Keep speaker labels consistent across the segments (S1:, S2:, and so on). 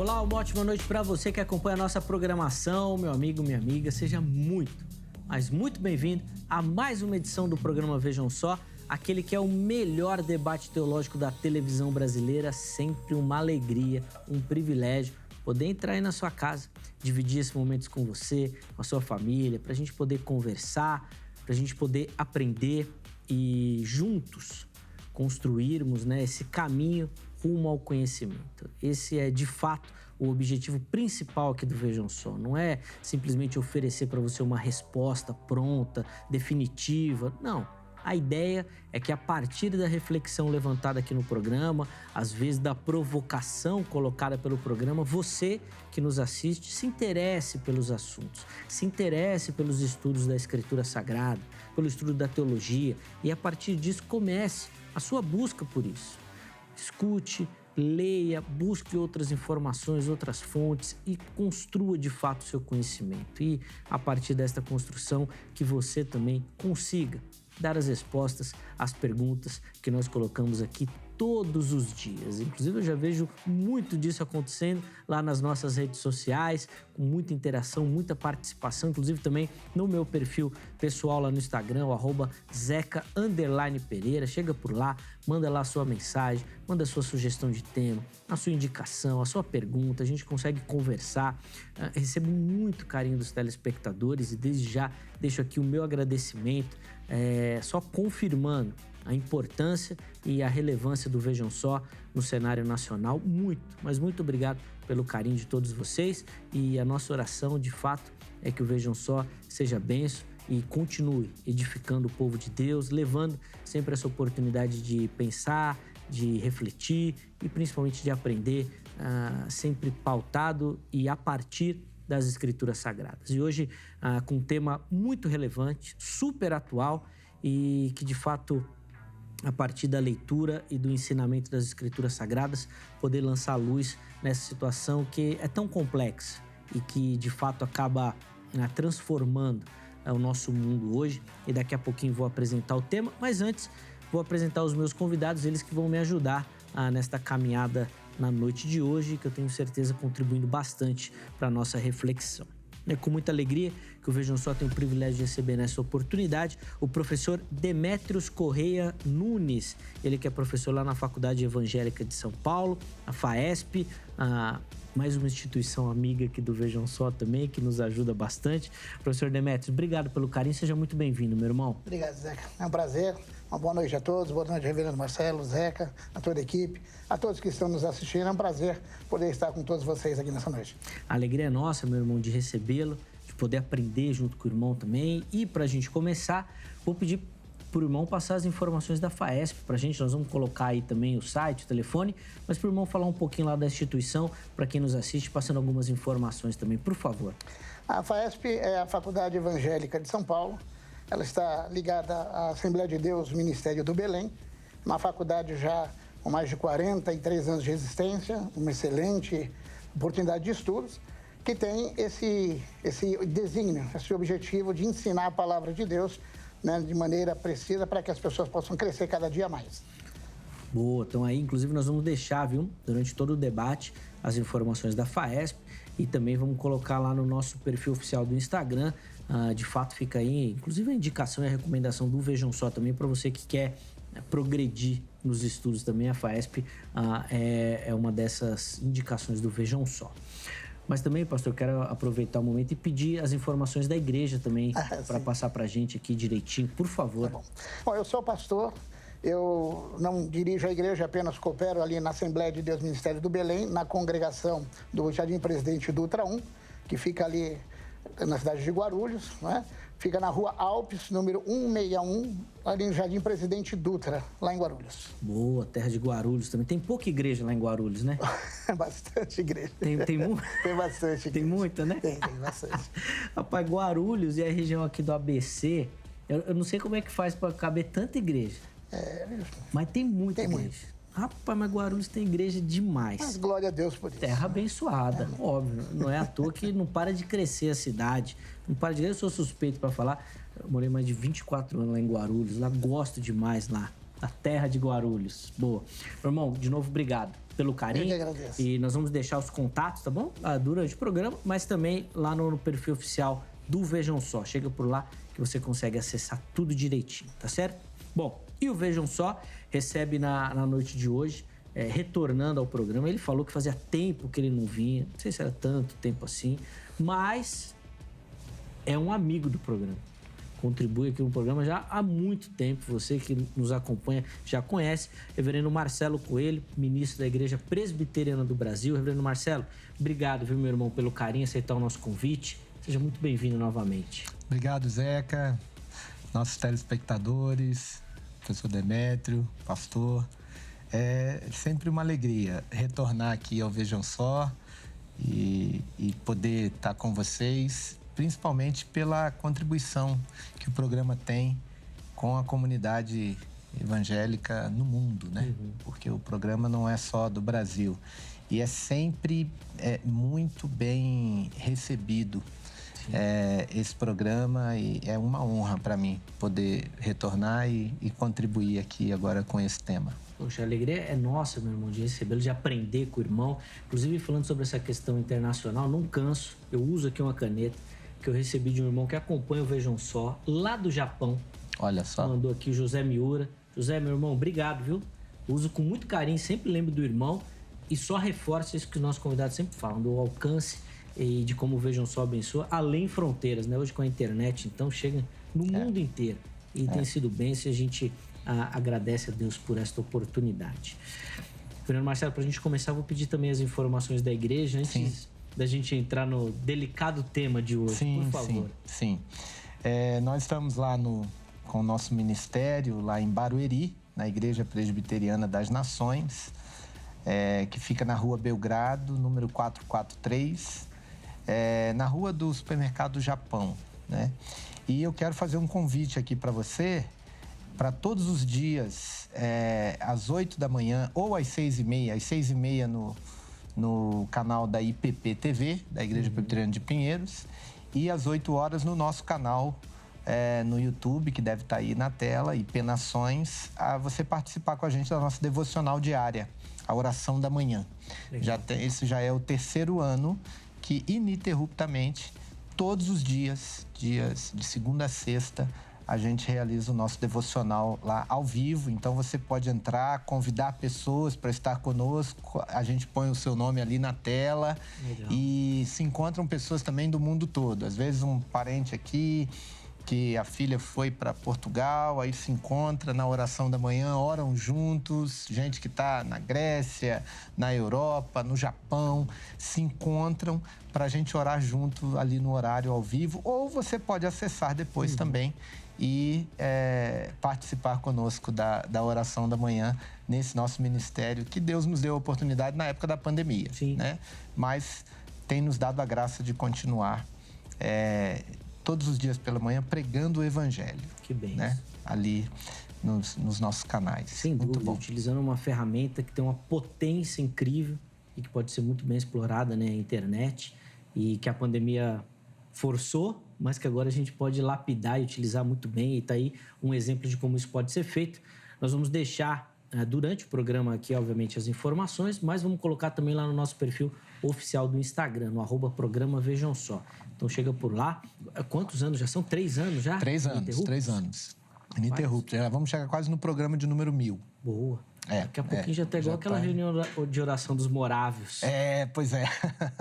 S1: Olá, uma ótima noite para você que acompanha a nossa programação, meu amigo, minha amiga. Seja muito, mas muito bem-vindo a mais uma edição do programa Vejam Só, aquele que é o melhor debate teológico da televisão brasileira. Sempre uma alegria, um privilégio poder entrar aí na sua casa, dividir esses momentos com você, com a sua família, para a gente poder conversar, para a gente poder aprender e juntos construirmos, esse caminho rumo ao conhecimento. Esse é, de fato, o objetivo principal aqui do Vejam Só. Não é simplesmente oferecer para você uma resposta pronta, definitiva. Não. A ideia é que, a partir da reflexão levantada aqui no programa, às vezes da provocação colocada pelo programa, você que nos assiste se interesse pelos assuntos, se interesse pelos estudos da Escritura Sagrada, pelo estudo da teologia e, a partir disso, comece a sua busca por isso. Escute, leia, busque outras informações, outras fontes e construa de fato o seu conhecimento. E, a partir desta construção, que você também consiga dar as respostas às perguntas que nós colocamos aqui todos os dias. Inclusive, eu já vejo muito disso acontecendo lá nas nossas redes sociais, com muita interação, muita participação, inclusive também no meu perfil pessoal lá no Instagram, o @zeca_pereira. Chega por lá, manda lá a sua mensagem, manda a sua sugestão de tema, a sua indicação, a sua pergunta, a gente consegue conversar. Recebo muito carinho dos telespectadores e desde já deixo aqui o meu agradecimento, só confirmando a importância e a relevância do Vejam Só no cenário nacional. Muito, mas muito obrigado pelo carinho de todos vocês, e a nossa oração, de fato, é que o Vejam Só seja bênção e continue edificando o povo de Deus, levando sempre essa oportunidade de pensar, de refletir e principalmente de aprender, sempre pautado e a partir das Escrituras Sagradas. E hoje, com um tema muito relevante, super atual e que, de fato, a partir da leitura e do ensinamento das Escrituras Sagradas, poder lançar luz nessa situação que é tão complexa e que, de fato, acaba transformando o nosso mundo hoje. E daqui a pouquinho vou apresentar o tema, mas antes vou apresentar os meus convidados, eles que vão me ajudar nesta caminhada na noite de hoje, que eu tenho certeza contribuindo bastante para a nossa reflexão. É com muita alegria que o Vejam Só tem o privilégio de receber nessa oportunidade o professor Demétrios Correia Nunes. Ele que é professor lá na Faculdade Evangélica de São Paulo, a FAESP, mais uma instituição amiga aqui do Vejam Só também, que nos ajuda bastante. Professor Demétrios, obrigado pelo carinho, seja muito bem-vindo, meu irmão.
S2: Obrigado, Zeca. É um prazer. Uma boa noite a todos. Boa noite, reverendo Marcelo, Zeca, a toda a equipe, a todos que estão nos assistindo. É um prazer poder estar com todos vocês aqui nessa noite.
S1: A alegria é nossa, meu irmão, de recebê-lo, de poder aprender junto com o irmão também. E para a gente começar, vou pedir para o irmão passar as informações da FAESP para a gente. Nós vamos colocar aí também o site, o telefone, mas para o irmão falar um pouquinho lá da instituição, para quem nos assiste, passando algumas informações também, por favor.
S2: A FAESP é a Faculdade Evangélica de São Paulo. Ela está ligada à Assembleia de Deus Ministério do Belém, uma faculdade já com mais de 43 anos de existência, uma excelente oportunidade de estudos, que tem esse desígnio, esse objetivo de ensinar a palavra de Deus, de maneira precisa, para que as pessoas possam crescer cada dia mais.
S1: Boa, então aí, inclusive, nós vamos deixar, durante todo o debate, as informações da FAESP e também vamos colocar lá no nosso perfil oficial do Instagram. De fato, fica aí, inclusive, a indicação e a recomendação do Vejam Só também para você que quer progredir nos estudos também. A FAESP é uma dessas indicações do Vejam Só. Mas também, pastor, quero aproveitar o momento e pedir as informações da igreja também, para passar para a gente aqui direitinho, por favor.
S2: Tá bom. Bom, eu sou pastor, eu não dirijo a igreja, apenas coopero ali na Assembleia de Deus Ministério do Belém, na congregação do Jardim Presidente Dutra 1, que fica ali na cidade de Guarulhos, Fica na Rua Alpes, número 161, ali no Jardim Presidente Dutra, lá em Guarulhos.
S1: Boa, terra de Guarulhos também. Tem pouca igreja lá em Guarulhos, né?
S2: Bastante igreja.
S1: Tem
S2: Tem bastante igreja.
S1: Tem muita, né?
S2: Tem bastante.
S1: Rapaz, Guarulhos e a região aqui do ABC, eu não sei como é que faz para caber tanta igreja. Mas tem muita igreja. Muito. Rapaz, mas Guarulhos tem igreja demais.
S2: Mas glória a Deus por isso.
S1: Terra abençoada, óbvio. Não é à toa que não para de crescer a cidade. Não para de... Eu sou suspeito para falar. Eu morei mais de 24 anos lá em Guarulhos. Lá gosto demais lá. A terra de Guarulhos. Boa. Meu irmão, de novo, obrigado pelo carinho.
S2: Eu que agradeço.
S1: E nós vamos deixar os contatos, tá bom? Durante o programa, mas também lá no perfil oficial do Vejam Só. Chega por lá que você consegue acessar tudo direitinho, tá certo? Bom, e o Vejam Só recebe na noite de hoje, retornando ao programa. Ele falou que fazia tempo que ele não vinha, não sei se era tanto tempo assim, mas é um amigo do programa. Contribui aqui no programa já há muito tempo. Você que nos acompanha já conhece. Reverendo Marcelo Coelho, ministro da Igreja Presbiteriana do Brasil. Reverendo Marcelo, obrigado, viu, meu irmão, pelo carinho, aceitar o nosso convite. Seja muito bem-vindo novamente.
S3: Obrigado, Zeca, nossos telespectadores, professor Demétrio, pastor. É sempre uma alegria retornar aqui ao Vejam Só e poder estar com vocês, principalmente pela contribuição que o programa tem com a comunidade evangélica no mundo, né? Porque o programa não é só do Brasil e é sempre muito bem recebido esse programa, e é uma honra para mim poder retornar e contribuir aqui agora com esse tema.
S1: Poxa, a alegria é nossa, meu irmão, de recebê-lo, de aprender com o irmão. Inclusive, falando sobre essa questão internacional, não canso. Eu uso aqui uma caneta que eu recebi de um irmão que acompanha o Vejam Só, lá do Japão.
S3: Olha só.
S1: Mandou aqui o José Miura. José, meu irmão, obrigado, viu? Uso com muito carinho, sempre lembro do irmão e só reforço isso que os nossos convidados sempre falam, do alcance e de como o Vejam Só abençoa, além fronteiras, né? Hoje com a internet, então, chega no mundo inteiro. E tem sido bênção, e a gente agradece a Deus por esta oportunidade. Fernando Marcelo, para a gente começar, vou pedir também as informações da igreja antes da gente entrar no delicado tema de hoje, por favor.
S3: Sim. Nós estamos lá com o nosso ministério, lá em Barueri, na Igreja Presbiteriana das Nações, que fica na Rua Belgrado, número 443, na Rua do Supermercado Japão, né? E eu quero fazer um convite aqui para você, para todos os dias, às 8 da manhã ou às 6h30, às 6h30 no canal da IPP TV, da Igreja Presbiteriana de Pinheiros, e às 8 horas no nosso canal no YouTube, que deve estar aí na tela, IP Nações, a você participar com a gente da nossa devocional diária, a oração da manhã. Esse já é o 3º ano que, ininterruptamente, todos os dias de segunda a sexta, a gente realiza o nosso devocional lá ao vivo. Então você pode entrar, convidar pessoas para estar conosco. A gente põe o seu nome ali na tela. Legal. E se encontram pessoas também do mundo todo. Às vezes um parente aqui, que a filha foi para Portugal, aí se encontra na oração da manhã, oram juntos. Gente que está na Grécia, na Europa, no Japão, se encontram para a gente orar junto ali no horário ao vivo. Ou você pode acessar depois também e participar conosco da oração da manhã nesse nosso ministério, que Deus nos deu a oportunidade na época da pandemia, né? Mas tem nos dado a graça de continuar todos os dias pela manhã pregando o Evangelho.
S1: Que bem.
S3: Né? Ali nos nossos canais.
S1: Sem
S3: muito
S1: dúvida,
S3: bom.
S1: Utilizando uma ferramenta que tem uma potência incrível e que pode ser muito bem explorada, né? A internet, e que a pandemia forçou, mas que agora a gente pode lapidar e utilizar muito bem. E está aí um exemplo de como isso pode ser feito. Nós vamos deixar durante o programa aqui, obviamente, as informações, mas vamos colocar também lá no nosso perfil oficial do Instagram, no @programa Vejam Só. Então chega por lá. Quantos anos já são? 3 anos já?
S3: 3 anos. Ininterruptos. Já vamos chegar quase no programa de número 1000.
S1: Boa. Daqui a pouquinho já tá igual aquela reunião de oração dos morávios.
S3: Pois é.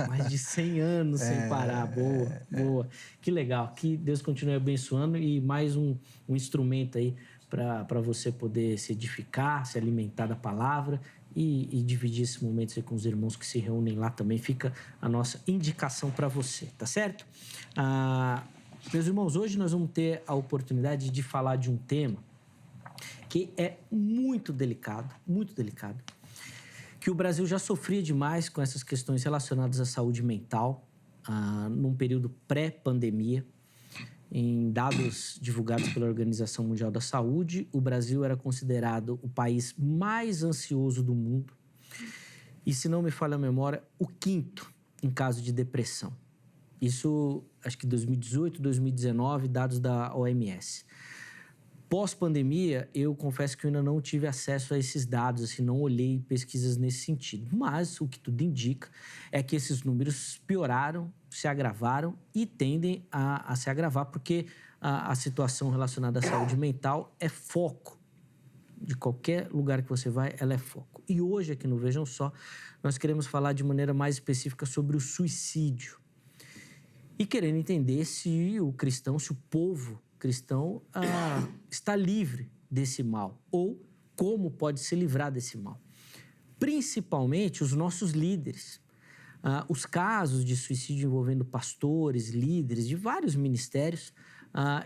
S1: Mais de 100 anos sem parar. Boa. Que legal. Que Deus continue abençoando, e mais um instrumento aí para você poder se edificar, se alimentar da palavra e dividir esse momento aí com os irmãos que se reúnem lá também. Fica a nossa indicação para você, tá certo? Meus irmãos, hoje nós vamos ter a oportunidade de falar de um tema que é muito delicado, que o Brasil já sofria demais com essas questões relacionadas à saúde mental, num período pré-pandemia. Em dados divulgados pela Organização Mundial da Saúde, o Brasil era considerado o país mais ansioso do mundo e, se não me falha a memória, o 5º em caso de depressão. Isso, acho que 2018, 2019, dados da OMS. Pós-pandemia, eu confesso que eu ainda não tive acesso a esses dados, assim, não olhei pesquisas nesse sentido. Mas o que tudo indica é que esses números pioraram, se agravaram e tendem a se agravar, porque a situação relacionada à saúde mental é foco. De qualquer lugar que você vai, ela é foco. E hoje, aqui no Vejam Só, nós queremos falar de maneira mais específica sobre o suicídio. E querendo entender se o cristão, se o povo cristão está livre desse mal ou como pode se livrar desse mal. Principalmente os nossos líderes. Os casos de suicídio envolvendo pastores, líderes de vários ministérios,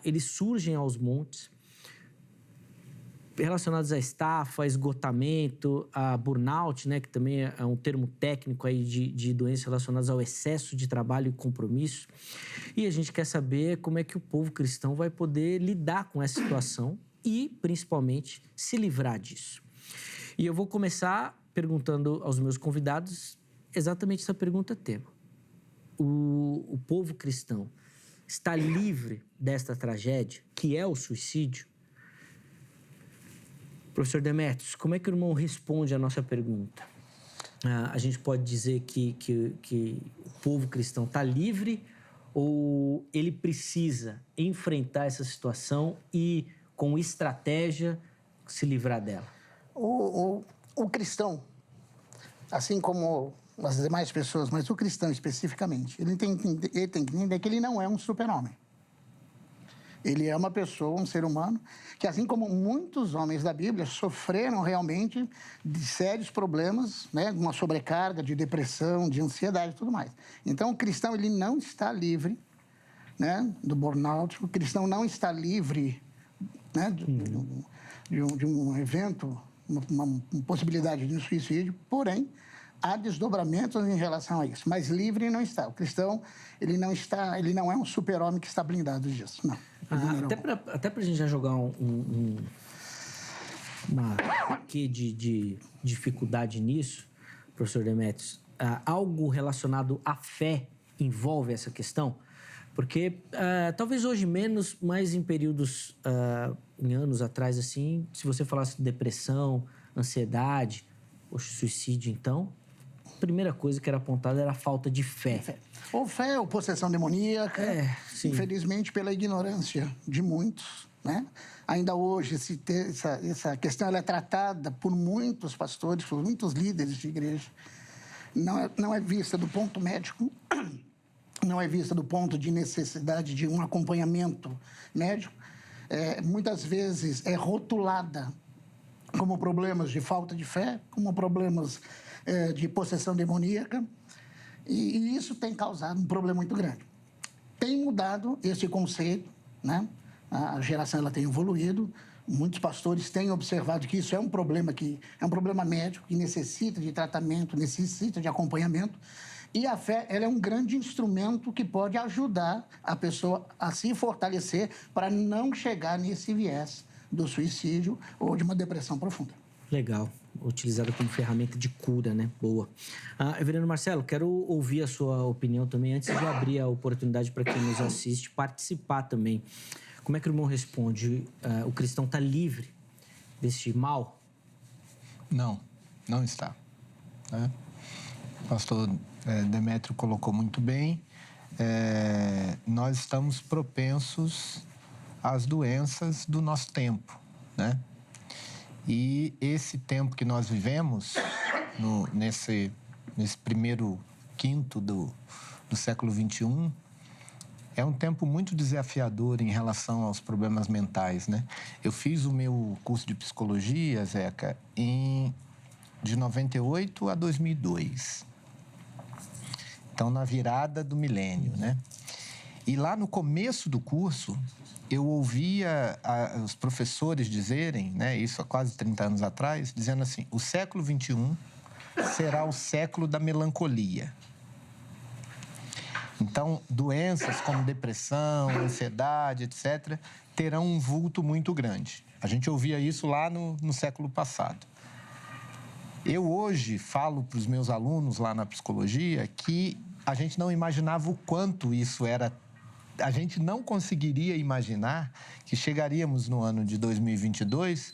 S1: eles surgem aos montes, relacionados à estafa, a esgotamento, a burnout, né, que também é um termo técnico aí de doenças relacionadas ao excesso de trabalho e compromisso. E a gente quer saber como é que o povo cristão vai poder lidar com essa situação e, principalmente, se livrar disso. E eu vou começar perguntando aos meus convidados exatamente essa pergunta tema. O povo cristão está livre desta tragédia, que é o suicídio? Professor Demetrios, como é que o irmão responde à nossa pergunta? A gente pode dizer que o povo cristão está livre ou ele precisa enfrentar essa situação e, com estratégia, se livrar dela?
S2: O cristão, assim como as demais pessoas, mas o cristão especificamente, ele tem que entender que ele não é um super-homem. Ele é uma pessoa, um ser humano, que assim como muitos homens da Bíblia sofreram realmente de sérios problemas, né? Uma sobrecarga de depressão, de ansiedade e tudo mais. Então, o cristão ele não está livre, né, do burnout, o cristão não está livre, né, de um evento, uma possibilidade de um suicídio, porém, há desdobramentos em relação a isso, mas livre não está. O cristão, ele não é um super-homem que está blindado disso, não.
S1: Até para a gente já jogar uma quê de dificuldade nisso, professor Demetrios, algo relacionado à fé envolve essa questão? Porque talvez hoje menos, mas em períodos, em anos atrás, assim, se você falasse de depressão, ansiedade, suicídio, então, a primeira coisa que era apontada era a falta de fé.
S2: Ou fé, ou possessão demoníaca.
S1: Sim.
S2: Infelizmente, pela ignorância de muitos, né? Ainda hoje, essa questão ela é tratada por muitos pastores, por muitos líderes de igreja. Não é vista do ponto médico, não é vista do ponto de necessidade de um acompanhamento médico. Muitas vezes é rotulada como problemas de falta de fé, como problemas de possessão demoníaca, e isso tem causado um problema muito grande. Tem mudado esse conceito, né? A geração ela tem evoluído, muitos pastores têm observado que isso é um problema médico, que necessita de tratamento, necessita de acompanhamento, e a fé ela é um grande instrumento que pode ajudar a pessoa a se fortalecer para não chegar nesse viés do suicídio ou de uma depressão profunda.
S1: Legal. Utilizada como ferramenta de cura, né? Boa. Reverendo Marcelo, quero ouvir a sua opinião também, antes de abrir a oportunidade para quem nos assiste participar também. Como é que o irmão responde? O cristão está livre desse mal?
S3: Não está. Né? O pastor Demétrio colocou muito bem. Nós estamos propensos às doenças do nosso tempo, né? E esse tempo que nós vivemos, nesse primeiro quinto do século XXI, é um tempo muito desafiador em relação aos problemas mentais, né? Eu fiz o meu curso de psicologia, Zeca, de 98 a 2002. Então, na virada do milênio, né? E lá no começo do curso, eu ouvia os professores dizerem, né, isso há quase 30 anos atrás, dizendo assim, o século XXI será o século da melancolia. Então, doenças como depressão, ansiedade, etc., terão um vulto muito grande. A gente ouvia isso lá no século passado. Eu hoje falo para os meus alunos lá na psicologia que a gente não imaginava o quanto isso era a gente não conseguiria imaginar que chegaríamos no ano de 2022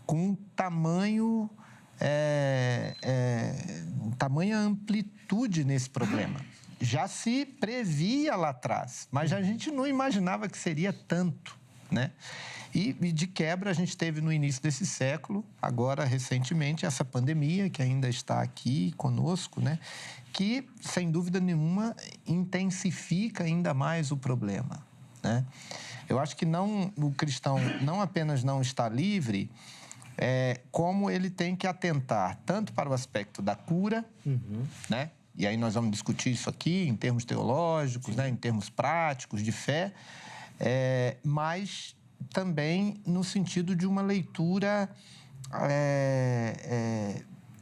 S3: com tamanha amplitude nesse problema. Já se previa lá atrás, mas a gente não imaginava que seria tanto, né? E de quebra, a gente teve no início desse século, agora recentemente, essa pandemia que ainda está aqui conosco, né? Que, sem dúvida nenhuma, intensifica ainda mais o problema, né? Eu acho que o cristão não apenas não está livre, como ele tem que atentar tanto para o aspecto da cura, né? E aí nós vamos discutir isso aqui em termos teológicos, né? Em termos práticos, de fé, mas também no sentido de uma leitura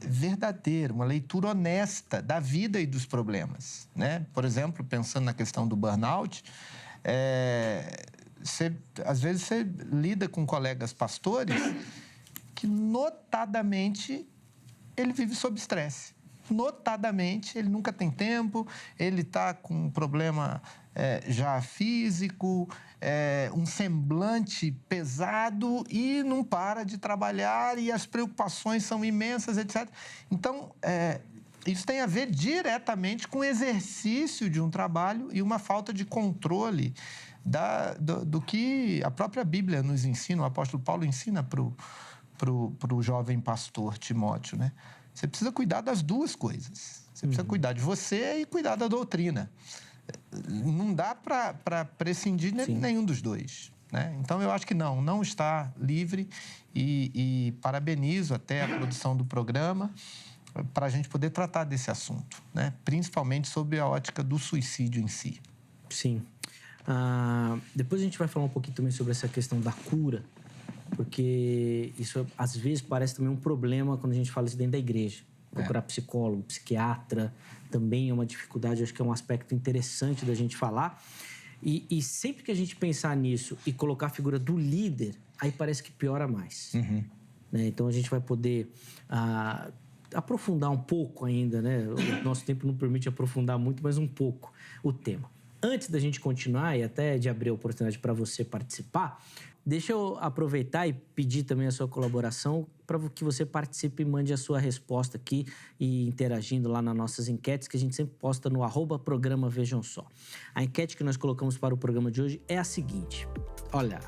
S3: verdadeira, uma leitura honesta da vida e dos problemas, né? Por exemplo, pensando na questão do burnout, às vezes você lida com colegas pastores que, notadamente, ele vive sob estresse. Notadamente, ele nunca tem tempo, ele está com um problema já físico, um semblante pesado e não para de trabalhar e as preocupações são imensas, etc. Então, isso tem a ver diretamente com o exercício de um trabalho e uma falta de controle do que a própria Bíblia nos ensina, o apóstolo Paulo ensina para o jovem pastor Timóteo, né? Você precisa cuidar das duas coisas. Você precisa cuidar de você e cuidar da doutrina. Não dá para prescindir de nenhum dos dois, né? Então, eu acho que não está livre e parabenizo até a produção do programa para a gente poder tratar desse assunto, né? Principalmente sobre a ótica do suicídio em si.
S1: Sim. Depois a gente vai falar um pouquinho também sobre essa questão da cura, porque isso, às vezes, parece também um problema quando a gente fala isso dentro da igreja. Procurar psicólogo, psiquiatra, também é uma dificuldade, acho que é um aspecto interessante da gente falar. E sempre que a gente pensar nisso e colocar a figura do líder, aí parece que piora mais. Né? Então, a gente vai poder aprofundar um pouco ainda, né? O nosso tempo não permite aprofundar muito, mas um pouco o tema. Antes da gente continuar e até de abrir a oportunidade para você participar, deixa eu aproveitar e pedir também a sua colaboração para que você participe e mande a sua resposta aqui e interagindo lá nas nossas enquetes que a gente sempre posta no @programa Vejam Só. A enquete que nós colocamos para o programa de hoje é a seguinte: olha,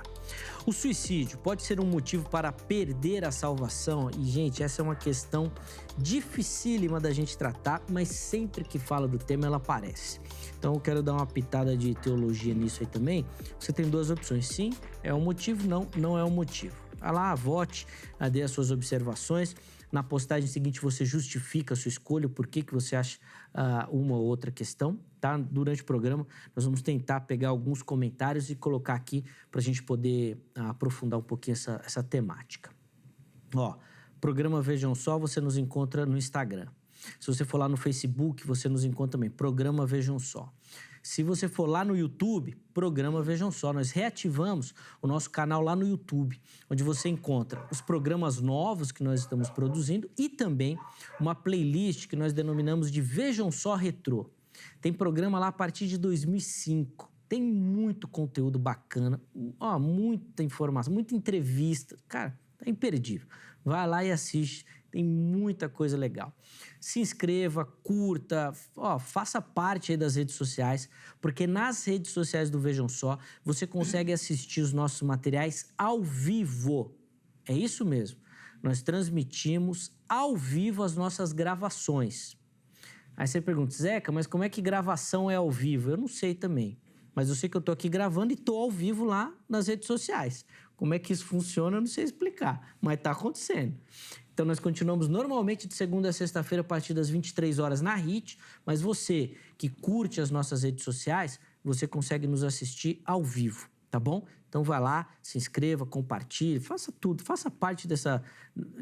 S1: o suicídio pode ser um motivo para perder a salvação? E, gente, essa é uma questão dificílima da gente tratar, mas sempre que fala do tema ela aparece. Então, eu quero dar uma pitada de teologia nisso aí também. Você tem duas opções. Sim, é um motivo. Não, não é um motivo. Vai lá, vote, dê as suas observações. Na postagem seguinte, você justifica a sua escolha, por que você acha uma ou outra questão, tá? Durante o programa, nós vamos tentar pegar alguns comentários e colocar aqui para a gente poder aprofundar um pouquinho essa temática. Ó, programa Vejam Só, você nos encontra no Instagram. Se você for lá no Facebook, você nos encontra também, Programa Vejam Só. Se você for lá no YouTube, Programa Vejam Só. Nós reativamos o nosso canal lá no YouTube, onde você encontra os programas novos que nós estamos produzindo e também uma playlist que nós denominamos de Vejam Só Retrô. Tem programa lá a partir de 2005. Tem muito conteúdo bacana, muita informação, muita entrevista. Cara, tá imperdível. Vai lá e assiste. Tem muita coisa legal. Se inscreva, curta, faça parte aí das redes sociais, porque nas redes sociais do Vejam Só, você consegue assistir os nossos materiais ao vivo. É isso mesmo. Nós transmitimos ao vivo as nossas gravações. Aí você pergunta, Zeca, mas como é que gravação é ao vivo? Eu não sei também. Mas eu sei que eu tô aqui gravando e tô ao vivo lá nas redes sociais. Como é que isso funciona, eu não sei explicar, mas tá acontecendo. Então, nós continuamos normalmente de segunda a sexta-feira a partir das 23 horas na HIT, mas você que curte as nossas redes sociais, você consegue nos assistir ao vivo, tá bom? Então, vai lá, se inscreva, compartilhe, faça tudo, faça parte dessa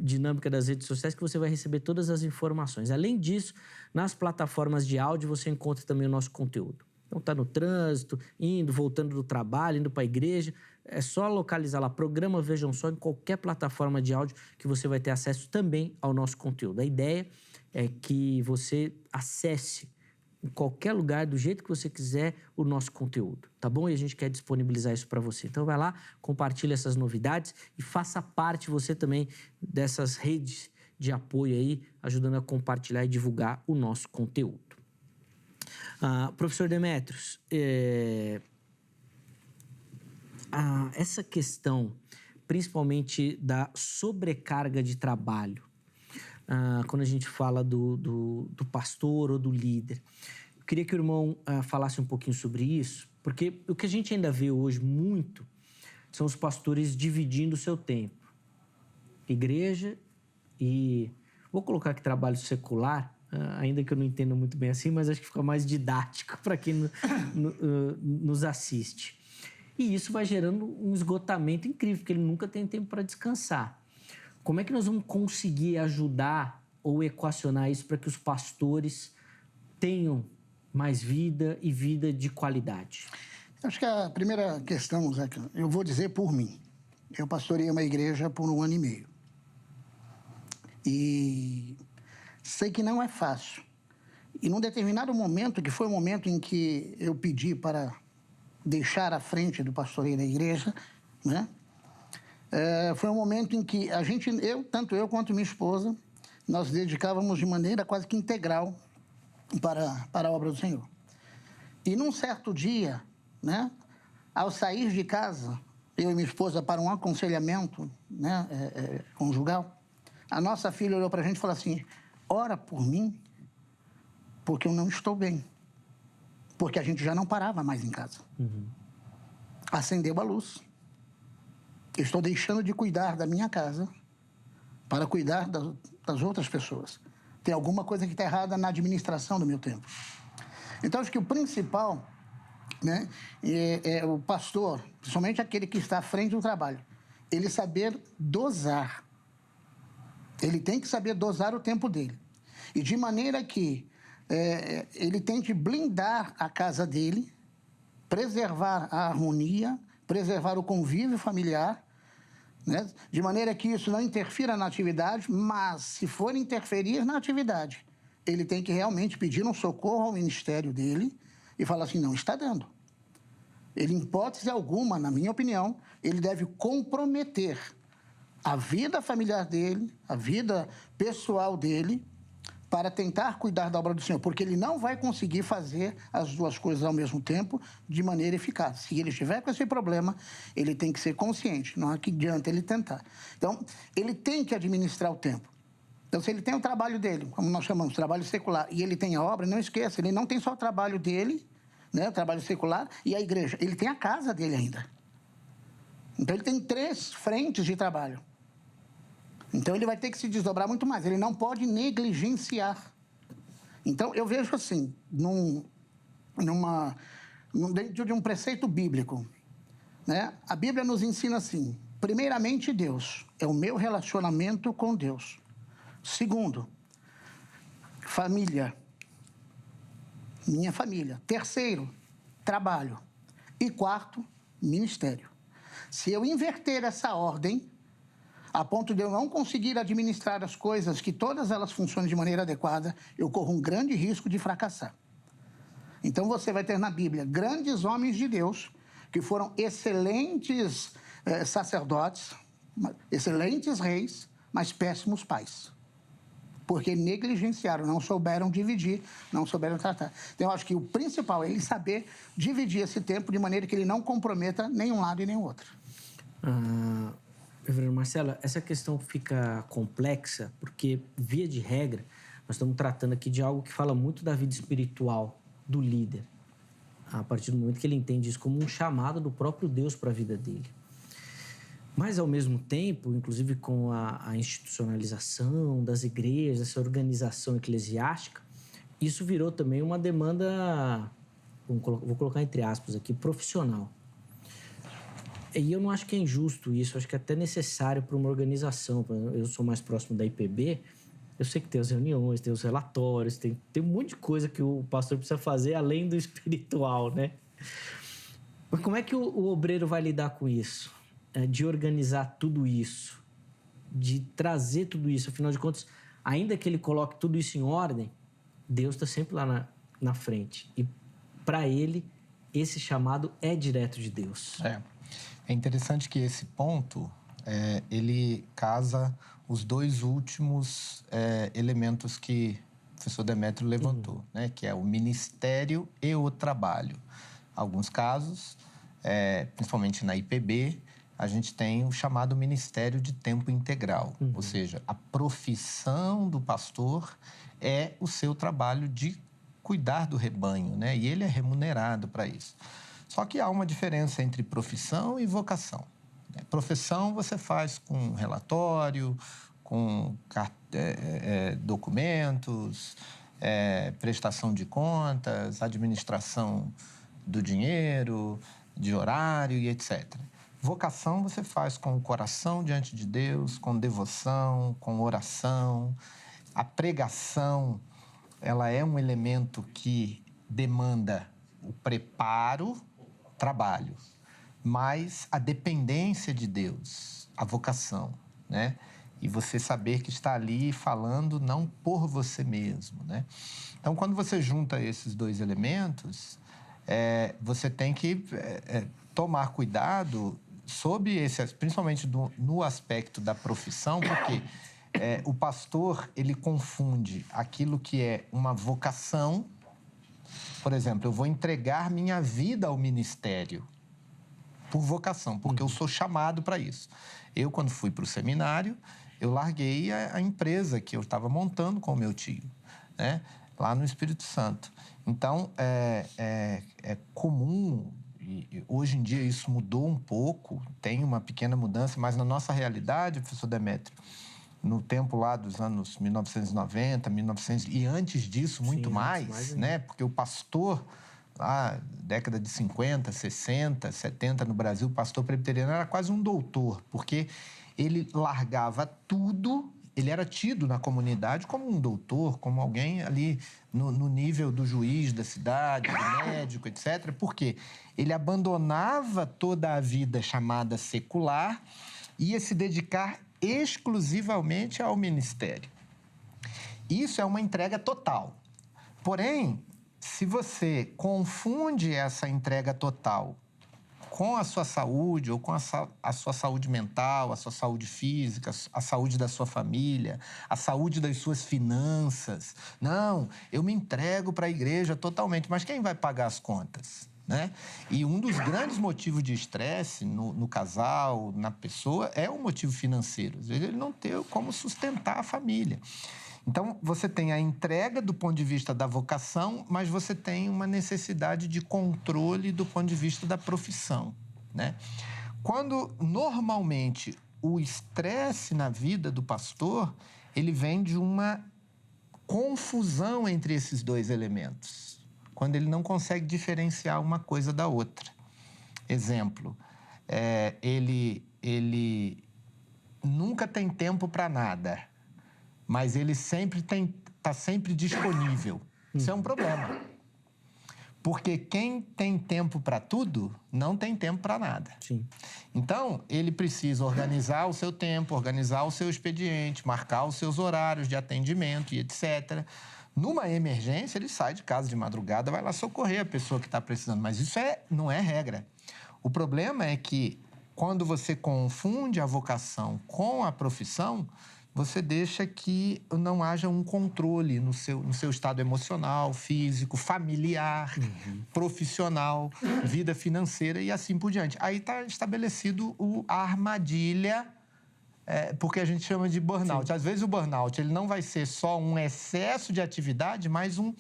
S1: dinâmica das redes sociais que você vai receber todas as informações. Além disso, nas plataformas de áudio você encontra também o nosso conteúdo. Então, tá no trânsito, indo, voltando do trabalho, indo para a igreja. É só localizar lá, Programa Vejam Só, em qualquer plataforma de áudio que você vai ter acesso também ao nosso conteúdo. A ideia é que você acesse em qualquer lugar, do jeito que você quiser, o nosso conteúdo, tá bom? E a gente quer disponibilizar isso para você. Então vai lá, compartilha essas novidades e faça parte você também dessas redes de apoio aí, ajudando a compartilhar e divulgar o nosso conteúdo. Professor Demetrios, essa questão, principalmente da sobrecarga de trabalho, quando a gente fala do pastor ou do líder, eu queria que o irmão falasse um pouquinho sobre isso, porque o que a gente ainda vê hoje muito são os pastores dividindo o seu tempo. Igreja e... Vou colocar aqui trabalho secular, ainda que eu não entenda muito bem assim, mas acho que fica mais didático para quem nos assiste. E isso vai gerando um esgotamento incrível, porque ele nunca tem tempo para descansar. Como é que nós vamos conseguir ajudar ou equacionar isso para que os pastores tenham mais vida e vida de qualidade?
S2: Acho que a primeira questão, Zeca, eu vou dizer por mim. Eu pastorei uma igreja por 1 ano e meio. E sei que não é fácil. E num determinado momento, que foi o momento em que eu pedi para deixar a frente do pastoreio da igreja, né? Foi um momento em que tanto eu quanto minha esposa, nós dedicávamos de maneira quase que integral para a obra do Senhor. E num certo dia, né, ao sair de casa, eu e minha esposa para um aconselhamento, né, conjugal, a nossa filha olhou para a gente e falou assim: ora por mim, porque eu não estou bem. Porque a gente já não parava mais em casa. Uhum. Acendeu a luz. Eu estou deixando de cuidar da minha casa para cuidar das outras pessoas. Tem alguma coisa que está errada na administração do meu tempo. Então, acho que o principal, né, é o pastor, principalmente aquele que está à frente do trabalho, ele saber dosar. Ele tem que saber dosar o tempo dele. E de maneira que ele tente blindar a casa dele, preservar a harmonia, preservar o convívio familiar, né? De maneira que isso não interfira na atividade, mas se for interferir na atividade, ele tem que realmente pedir um socorro ao ministério dele e falar assim: não está dando. Ele, em hipótese alguma, na minha opinião, ele deve comprometer a vida familiar dele, a vida pessoal dele, para tentar cuidar da obra do Senhor, porque ele não vai conseguir fazer as duas coisas ao mesmo tempo de maneira eficaz. Se ele estiver com esse problema, ele tem que ser consciente, não é que adianta ele tentar. Então, ele tem que administrar o tempo. Então, se ele tem o trabalho dele, como nós chamamos, trabalho secular, e ele tem a obra, não esqueça, ele não tem só o trabalho dele, né, o trabalho secular, e a igreja, ele tem a casa dele ainda. Então, ele tem 3 frentes de trabalho. Então, ele vai ter que se desdobrar muito mais. Ele não pode negligenciar. Então, eu vejo assim, dentro de um preceito bíblico, né? A Bíblia nos ensina assim: primeiramente, Deus. É o meu relacionamento com Deus. Segundo, família. Minha família. Terceiro, trabalho. E quarto, ministério. Se eu inverter essa ordem, a ponto de eu não conseguir administrar as coisas, que todas elas funcionem de maneira adequada, eu corro um grande risco de fracassar. Então, você vai ter na Bíblia grandes homens de Deus que foram excelentes sacerdotes, excelentes reis, mas péssimos pais. Porque negligenciaram, não souberam dividir, não souberam tratar. Então, eu acho que o principal é ele saber dividir esse tempo de maneira que ele não comprometa nem um lado e nem o outro.
S1: Reverendo Marcelo, essa questão fica complexa porque, via de regra, nós estamos tratando aqui de algo que fala muito da vida espiritual do líder, a partir do momento que ele entende isso como um chamado do próprio Deus para a vida dele. Mas, ao mesmo tempo, inclusive com a institucionalização das igrejas, essa organização eclesiástica, isso virou também uma demanda, vou colocar entre aspas aqui, profissional. E eu não acho que é injusto isso, acho que é até necessário para uma organização. Eu sou mais próximo da IPB, eu sei que tem as reuniões, tem os relatórios, tem um monte de coisa que o pastor precisa fazer além do espiritual, né? Mas como é que o obreiro vai lidar com isso? De organizar tudo isso, de trazer tudo isso. Afinal de contas, ainda que ele coloque tudo isso em ordem, Deus está sempre lá na frente. E para ele, esse chamado é direto de Deus.
S3: É interessante que esse ponto, ele casa os dois últimos elementos que o professor Demétrio levantou, né? Que é o ministério e o trabalho. Alguns casos, principalmente na IPB, a gente tem o chamado ministério de tempo integral. Ou seja, a profissão do pastor é o seu trabalho de cuidar do rebanho, né? E ele é remunerado para isso. Só que há uma diferença entre profissão e vocação. Profissão você faz com relatório, com documentos, prestação de contas, administração do dinheiro, de horário e etc. Vocação você faz com o coração diante de Deus, com devoção, com oração. A pregação, ela é um elemento que demanda o preparo, trabalho, mas a dependência de Deus, a vocação, né? E você saber que está ali falando não por você mesmo, né? Então, quando você junta esses dois elementos, você tem que tomar cuidado sobre esse, principalmente no aspecto da profissão, porque o pastor, ele confunde aquilo que é uma vocação. Por exemplo, eu vou entregar minha vida ao ministério por vocação, porque eu sou chamado para isso. Eu, quando fui para o seminário, eu larguei a empresa que eu estava montando com o meu tio, né? Lá no Espírito Santo. Então, é comum, e hoje em dia isso mudou um pouco, tem uma pequena mudança, mas na nossa realidade, professor Demétrio, no tempo lá dos anos 1990, 1900, e antes disso, muito mais, né? Porque o pastor, lá, década de 50, 60, 70 no Brasil, o pastor presbiteriano era quase um doutor, porque ele largava tudo, ele era tido na comunidade como um doutor, como alguém ali no nível do juiz da cidade, do médico, etc. Porque ele abandonava toda a vida chamada secular e ia se dedicar exclusivamente ao ministério. Isso é uma entrega total. Porém, se você confunde essa entrega total com a sua saúde, ou com a sua saúde mental, a sua saúde física, a saúde da sua família, a saúde das suas finanças. Não, eu me entrego para a igreja totalmente, mas quem vai pagar as contas? Né? E um dos grandes motivos de estresse no casal, na pessoa, é o motivo financeiro. Às vezes ele não tem como sustentar a família. Então, você tem a entrega do ponto de vista da vocação, mas você tem uma necessidade de controle do ponto de vista da profissão, né? Quando, normalmente, o estresse na vida do pastor, ele vem de uma confusão entre esses dois elementos, quando ele não consegue diferenciar uma coisa da outra. Exemplo, ele nunca tem tempo para nada, mas ele está sempre disponível. Isso é um problema. Porque quem tem tempo para tudo, não tem tempo para nada.
S1: Sim.
S3: Então, ele precisa organizar o seu tempo, organizar o seu expediente, marcar os seus horários de atendimento e etc. Numa emergência, ele sai de casa de madrugada, vai lá socorrer a pessoa que está precisando. Mas isso não é regra. O problema é que, quando você confunde a vocação com a profissão, você deixa que não haja um controle no seu estado emocional, físico, familiar, profissional, vida financeira e assim por diante. Aí está estabelecido a armadilha, porque a gente chama de burnout. Sim. Às vezes o burnout ele não vai ser só um excesso de atividade, mas um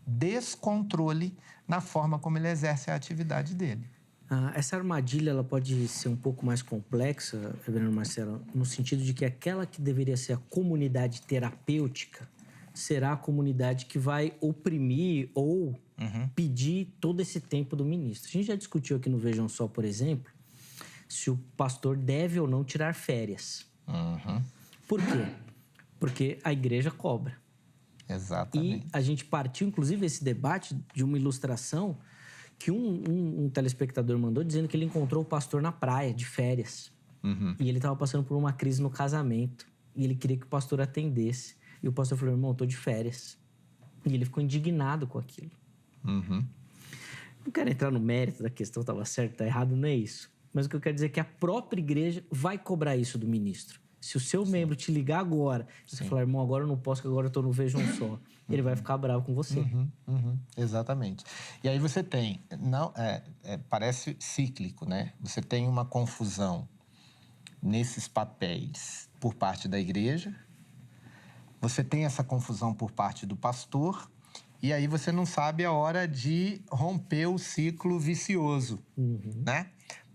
S3: descontrole na forma como ele exerce a atividade dele.
S1: Essa armadilha ela pode ser um pouco mais complexa, Reverendo Marcelo, no sentido de que aquela que deveria ser a comunidade terapêutica será a comunidade que vai oprimir ou pedir todo esse tempo do ministro. A gente já discutiu aqui no Vejam Só, por exemplo, se o pastor deve ou não tirar férias. Por quê? Porque a igreja cobra.
S3: Exatamente.
S1: E a gente partiu, inclusive, esse debate de uma ilustração que um telespectador mandou dizendo que ele encontrou o pastor na praia, de férias. E ele estava passando por uma crise no casamento. E ele queria que o pastor atendesse. E o pastor falou, irmão, eu tô de férias. E ele ficou indignado com aquilo.
S3: Uhum.
S1: Não quero entrar no mérito da questão, estava certo, está errado, não é isso. Mas o que eu quero dizer é que a própria igreja vai cobrar isso do ministro. Se o seu membro te ligar agora, e você falar, irmão, agora eu não posso, que agora eu estou no Vejam Só, ele vai ficar bravo com você.
S3: Exatamente. E aí você tem, parece cíclico, né? Você tem uma confusão nesses papéis por parte da igreja, você tem essa confusão por parte do pastor, e aí você não sabe a hora de romper o ciclo vicioso, né?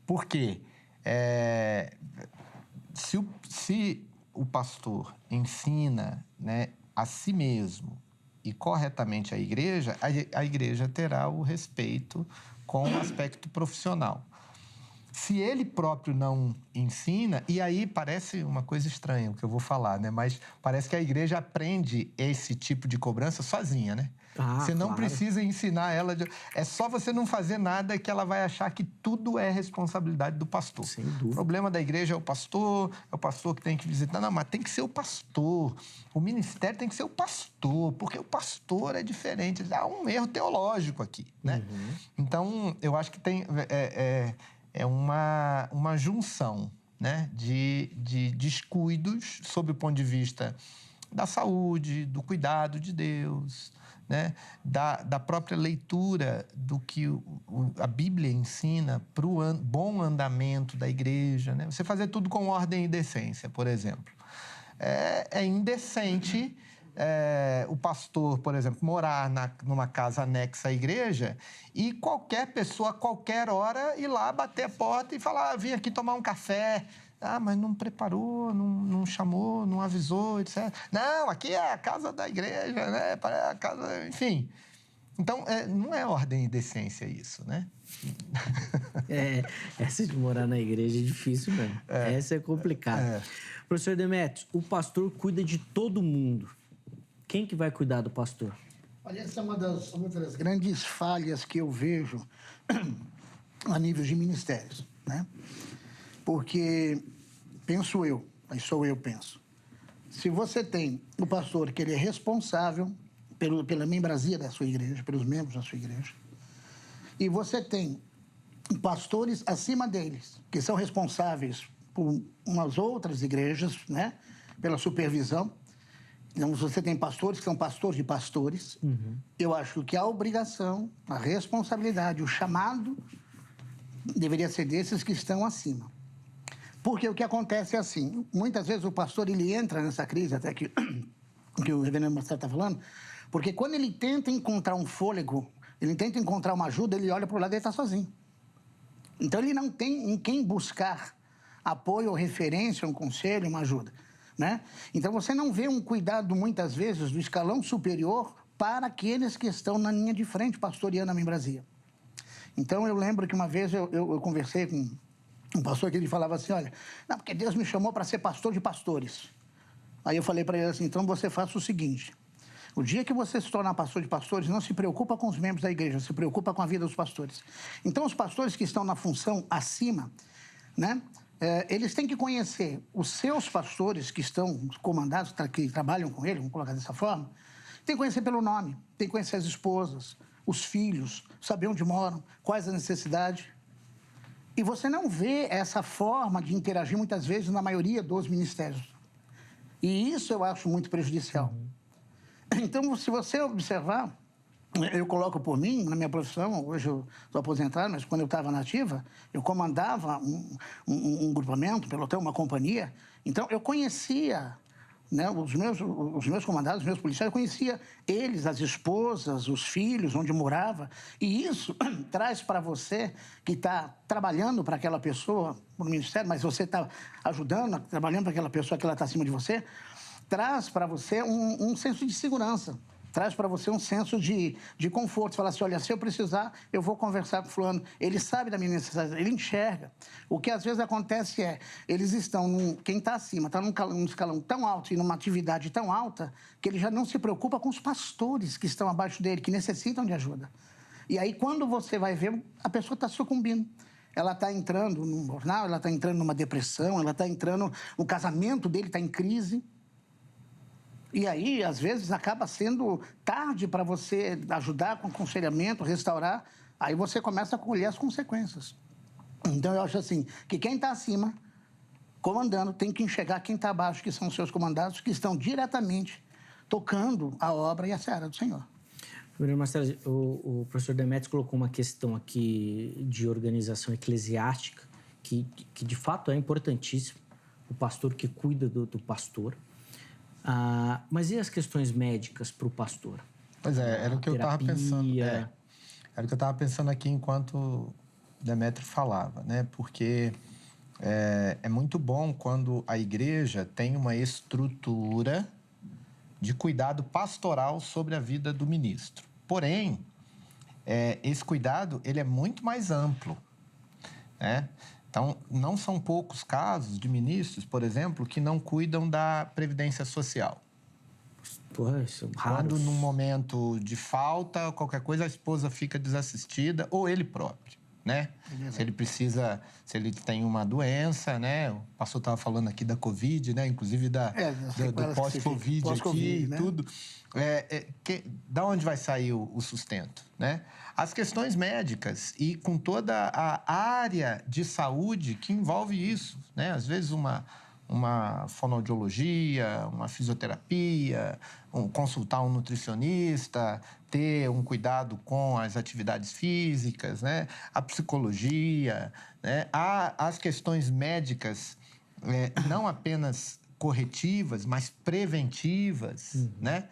S3: Por quê? Se o pastor ensina, né, a si mesmo e corretamente a igreja terá o respeito com o aspecto profissional. Se ele próprio não ensina, e aí parece uma coisa estranha o que eu vou falar, né? Mas parece que a igreja aprende esse tipo de cobrança sozinha, né? Você não precisa ensinar ela. É só você não fazer nada que ela vai achar que tudo é responsabilidade do pastor.
S1: Sem dúvida.
S3: O problema da igreja é o pastor que tem que visitar. Não, mas tem que ser o pastor. O ministério tem que ser o pastor, porque o pastor é diferente. Há um erro teológico aqui, né? Então, eu acho que tem... É uma junção, né, de descuidos sob o ponto de vista da saúde, do cuidado de Deus, né, da própria leitura do que a Bíblia ensina para o bom andamento da igreja. Né? Você fazer tudo com ordem e decência, por exemplo. É indecente... o pastor, por exemplo, morar numa casa anexa à igreja e qualquer pessoa, a qualquer hora, ir lá bater a porta e falar, vim aqui tomar um café. Mas não preparou, não chamou, não avisou, etc. Não, aqui é a casa da igreja, né? A casa, enfim. Então, não é ordem e decência isso, né?
S1: Essa de morar na igreja é difícil mesmo. Essa é complicada. Professor Demetrios, o pastor cuida de todo mundo. Quem que vai cuidar do pastor?
S2: Olha, essa é uma das grandes falhas que eu vejo a nível de ministérios, né? Porque, penso eu, mas sou eu penso, se você tem o pastor que ele é responsável pela membresia da sua igreja, pelos membros da sua igreja, e você tem pastores acima deles, que são responsáveis por umas outras igrejas, né? Pela supervisão. Então, você tem pastores que são pastores de pastores. Eu acho que a obrigação, a responsabilidade, o chamado deveria ser desses que estão acima. Porque o que acontece é assim, muitas vezes o pastor ele entra nessa crise, até que o reverendo Marcelo está falando, porque quando ele tenta encontrar um fôlego, ele tenta encontrar uma ajuda, ele olha para o lado e está sozinho. Então, ele não tem em quem buscar apoio ou referência, um conselho, uma ajuda. Né? Então, você não vê um cuidado, muitas vezes, do escalão superior para aqueles que estão na linha de frente pastoreando a membresia. Então, eu lembro que uma vez eu conversei com um pastor que ele falava assim, olha, não, porque Deus me chamou para ser pastor de pastores. Aí eu falei para ele assim, então você faça o seguinte, o dia que você se tornar pastor de pastores, não se preocupa com os membros da igreja, se preocupa com a vida dos pastores. Então, os pastores que estão na função acima, né? Eles têm que conhecer os seus pastores que estão comandados, que trabalham com ele, vamos colocar dessa forma, tem que conhecer pelo nome, tem que conhecer as esposas, os filhos, saber onde moram, quais as necessidades. E você não vê essa forma de interagir, muitas vezes, na maioria dos ministérios. E isso eu acho muito prejudicial. Então, se você observar, eu coloco por mim, na minha profissão, hoje eu estou aposentado, mas quando eu estava na ativa, eu comandava um grupamento, um pelotão, uma companhia. Então, eu conhecia, né, os meus comandados, os meus policiais, eu conhecia eles, as esposas, os filhos, onde morava. E isso traz para você, que está trabalhando para aquela pessoa, no ministério, mas você está ajudando, trabalhando para aquela pessoa que ela está acima de você, traz para você um senso de segurança. Traz para você um senso de conforto. Você fala assim, olha, se eu precisar, eu vou conversar com o fulano. Ele sabe da minha necessidade, ele enxerga. O que às vezes acontece eles estão, quem está acima, está num escalão tão alto e numa atividade tão alta, que ele já não se preocupa com os pastores que estão abaixo dele, que necessitam de ajuda. E aí, quando você vai ver, a pessoa está sucumbindo. Ela está entrando num burnout, ela está entrando numa depressão, ela está entrando... O casamento dele está em crise. E aí, às vezes, acaba sendo tarde para você ajudar com aconselhamento, restaurar. Aí você começa a colher as consequências. Então, eu acho assim, que quem está acima, comandando, tem que enxergar quem está abaixo, que são os seus comandados, que estão diretamente tocando a obra e a seara do Senhor.
S1: Primeiro, Marcelo, o professor Demetrios colocou uma questão aqui de organização eclesiástica, que de fato é importantíssimo, o pastor que cuida do pastor. Mas e as questões médicas para o pastor?
S3: Pois é, era o que eu estava pensando. Era o que eu estava pensando aqui enquanto Demétrio falava, né? Porque é muito bom quando a igreja tem uma estrutura de cuidado pastoral sobre a vida do ministro. Porém, esse cuidado ele é muito mais amplo, né? Então, não são poucos casos de ministros, por exemplo, que não cuidam da previdência social.
S1: São raros.
S3: Quando, num momento de falta, qualquer coisa, a esposa fica desassistida, ou ele próprio, né? Se ele precisa, se ele tem uma doença, né? O pastor estava falando aqui da Covid, né? Inclusive do pós-Covid aqui e tudo. Da onde vai sair o sustento, né? As questões médicas e com toda a área de saúde que envolve isso, né? Às vezes uma fonoaudiologia, uma fisioterapia, consultar um nutricionista, ter um cuidado com as atividades físicas, né? A psicologia, né? As questões médicas, não apenas corretivas, mas preventivas, né?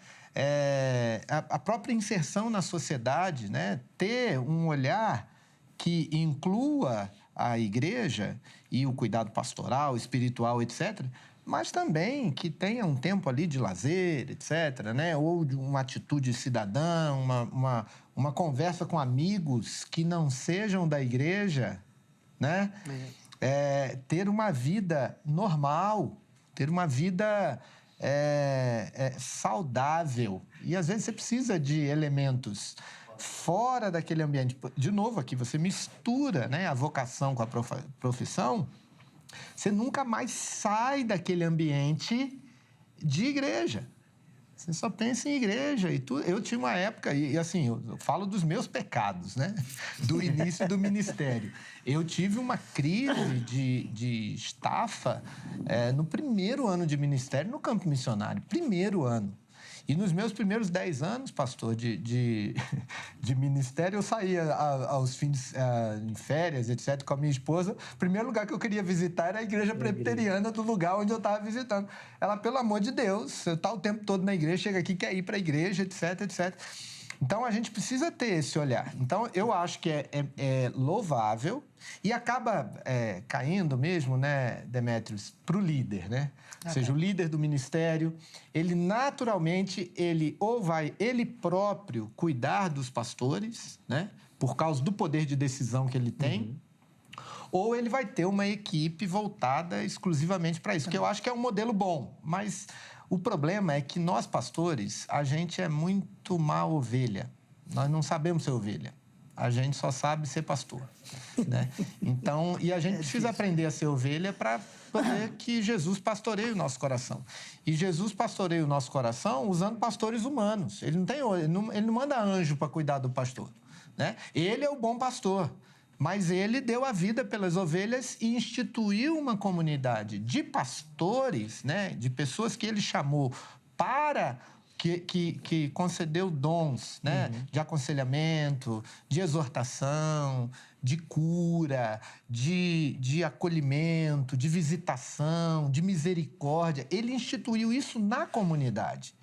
S3: A própria inserção na sociedade, né? Ter um olhar que inclua a igreja e o cuidado pastoral, espiritual, etc., mas também que tenha um tempo ali de lazer, etc., né? Ou de uma atitude cidadã, uma conversa com amigos que não sejam da igreja, né? Ter uma vida normal, ter uma vida saudável. E, às vezes, você precisa de elementos fora daquele ambiente. De novo, aqui você mistura, né, a vocação com a profissão, você nunca mais sai daquele ambiente de igreja. Você só pensa em igreja. E eu tinha uma época, e assim, eu falo dos meus pecados, né? Do início do ministério. Eu tive uma crise de estafa no primeiro ano de ministério no campo missionário. Primeiro ano. E nos meus primeiros 10 anos, pastor, de ministério, eu saía aos fins, em férias, etc., com a minha esposa. O primeiro lugar que eu queria visitar era a igreja presbiteriana do lugar onde eu estava visitando. Ela, pelo amor de Deus, você está o tempo todo na igreja, chega aqui, quer ir para a igreja, etc., etc. Então, a gente precisa ter esse olhar. Então, eu acho que é louvável e acaba caindo mesmo, né, Demétrios, para o líder, né? Ou seja, o líder do ministério, ele naturalmente, ou vai ele próprio cuidar dos pastores, né? Por causa do poder de decisão que ele tem, ou ele vai ter uma equipe voltada exclusivamente para isso, que eu acho que é um modelo bom, mas o problema é que nós, pastores, a gente é muito má ovelha. Nós não sabemos ser ovelha. A gente só sabe ser pastor, né? Então, e a gente precisa aprender a ser ovelha para poder que Jesus pastoreie o nosso coração. E Jesus pastoreia o nosso coração usando pastores humanos. Ele não manda anjo para cuidar do pastor, né? Ele é o bom pastor. Mas ele deu a vida pelas ovelhas e instituiu uma comunidade de pastores, né, de pessoas que ele chamou para que concedeu dons, né, de aconselhamento, de exortação, de cura, de acolhimento, de visitação, de misericórdia. Ele instituiu isso na comunidade.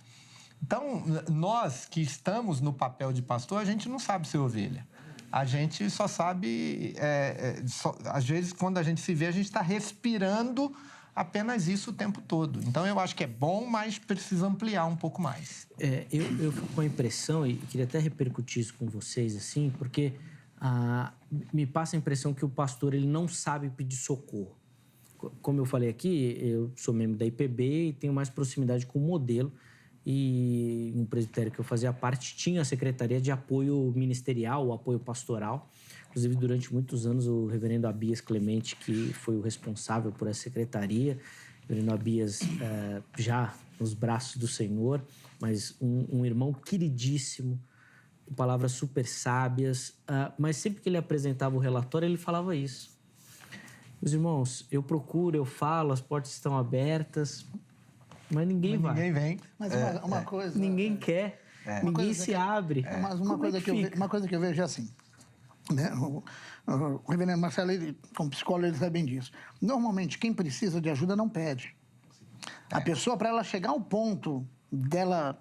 S3: Então, nós que estamos no papel de pastor, a gente não sabe ser ovelha. A gente só sabe... às vezes, quando a gente se vê, a gente está respirando apenas isso o tempo todo. Então, eu acho que é bom, mas precisa ampliar um pouco mais.
S1: Eu fico com a impressão, e queria até repercutir isso com vocês, assim, porque me passa a impressão que o pastor ele não sabe pedir socorro. Como eu falei aqui, eu sou membro da IPB e tenho mais proximidade com o modelo. E um presbitério que eu fazia parte tinha a Secretaria de Apoio Ministerial, o apoio pastoral. Inclusive, durante muitos anos, o reverendo Abias Clemente, que foi o responsável por essa secretaria, Irineu Abias já nos braços do Senhor, mas um irmão queridíssimo, com palavras super sábias, mas sempre que ele apresentava o relatório, ele falava isso. Meus irmãos, eu procuro, eu falo, as portas estão abertas, mas ninguém vai.
S3: Ninguém vem.
S2: Mas uma coisa...
S1: Ninguém quer, ninguém se abre.
S2: Mas uma coisa que eu vejo é assim, né? O reverendo Marcelo, ele, como psicólogo, ele sabe bem disso. Normalmente, quem precisa de ajuda não pede. A pessoa, para ela chegar ao ponto dela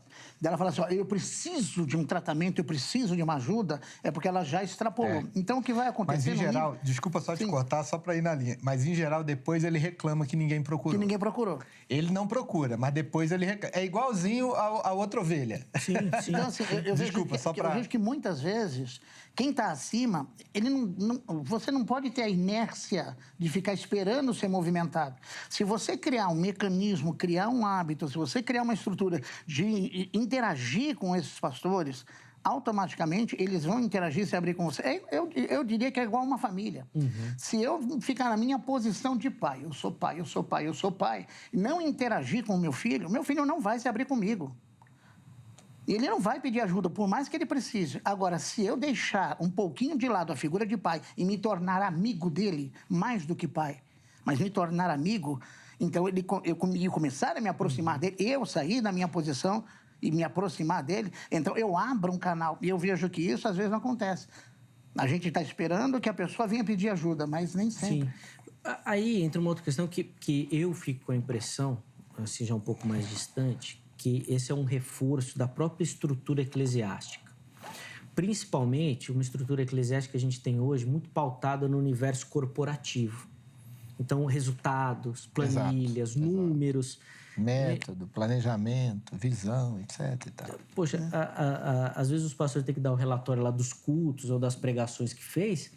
S2: falar assim, ó, eu preciso de um tratamento, eu preciso de uma ajuda, é porque ela já extrapolou. Então, o que vai acontecer...
S3: Mas, em geral, desculpa só te cortar, só para ir na linha, mas, em geral, depois ele reclama que ninguém procurou.
S2: Que ninguém procurou.
S3: Ele não procura, mas depois ele reclama. É igualzinho a outra ovelha.
S1: Sim.
S2: Então, assim, eu vejo que muitas vezes, quem está acima, você não pode ter a inércia de ficar esperando ser movimentado. Se você criar um mecanismo, criar um hábito, se você criar uma estrutura de interagir com esses pastores, automaticamente eles vão interagir e se abrir com você. Eu diria que é igual uma família. Se eu ficar na minha posição de pai, eu sou pai, e não interagir com o meu filho não vai se abrir comigo. Ele não vai pedir ajuda, por mais que ele precise. Agora, se eu deixar um pouquinho de lado a figura de pai e me tornar amigo dele, mais do que pai, mas me tornar amigo, então eu começar a me aproximar dele, eu sair da minha posição e me aproximar dele, então eu abro um canal. E eu vejo que isso às vezes não acontece. A gente está esperando que a pessoa venha pedir ajuda, mas nem sempre.
S1: Sim. Aí entra uma outra questão que eu fico com a impressão, assim, já um pouco mais distante, que esse é um reforço da própria estrutura eclesiástica. Principalmente uma estrutura eclesiástica que a gente tem hoje muito pautada no universo corporativo. Então, resultados, planilhas, números...
S3: Método, planejamento, visão, etc. E tal.
S1: Poxa, às vezes os pastores têm que dar o relatório lá dos cultos ou das pregações que fez.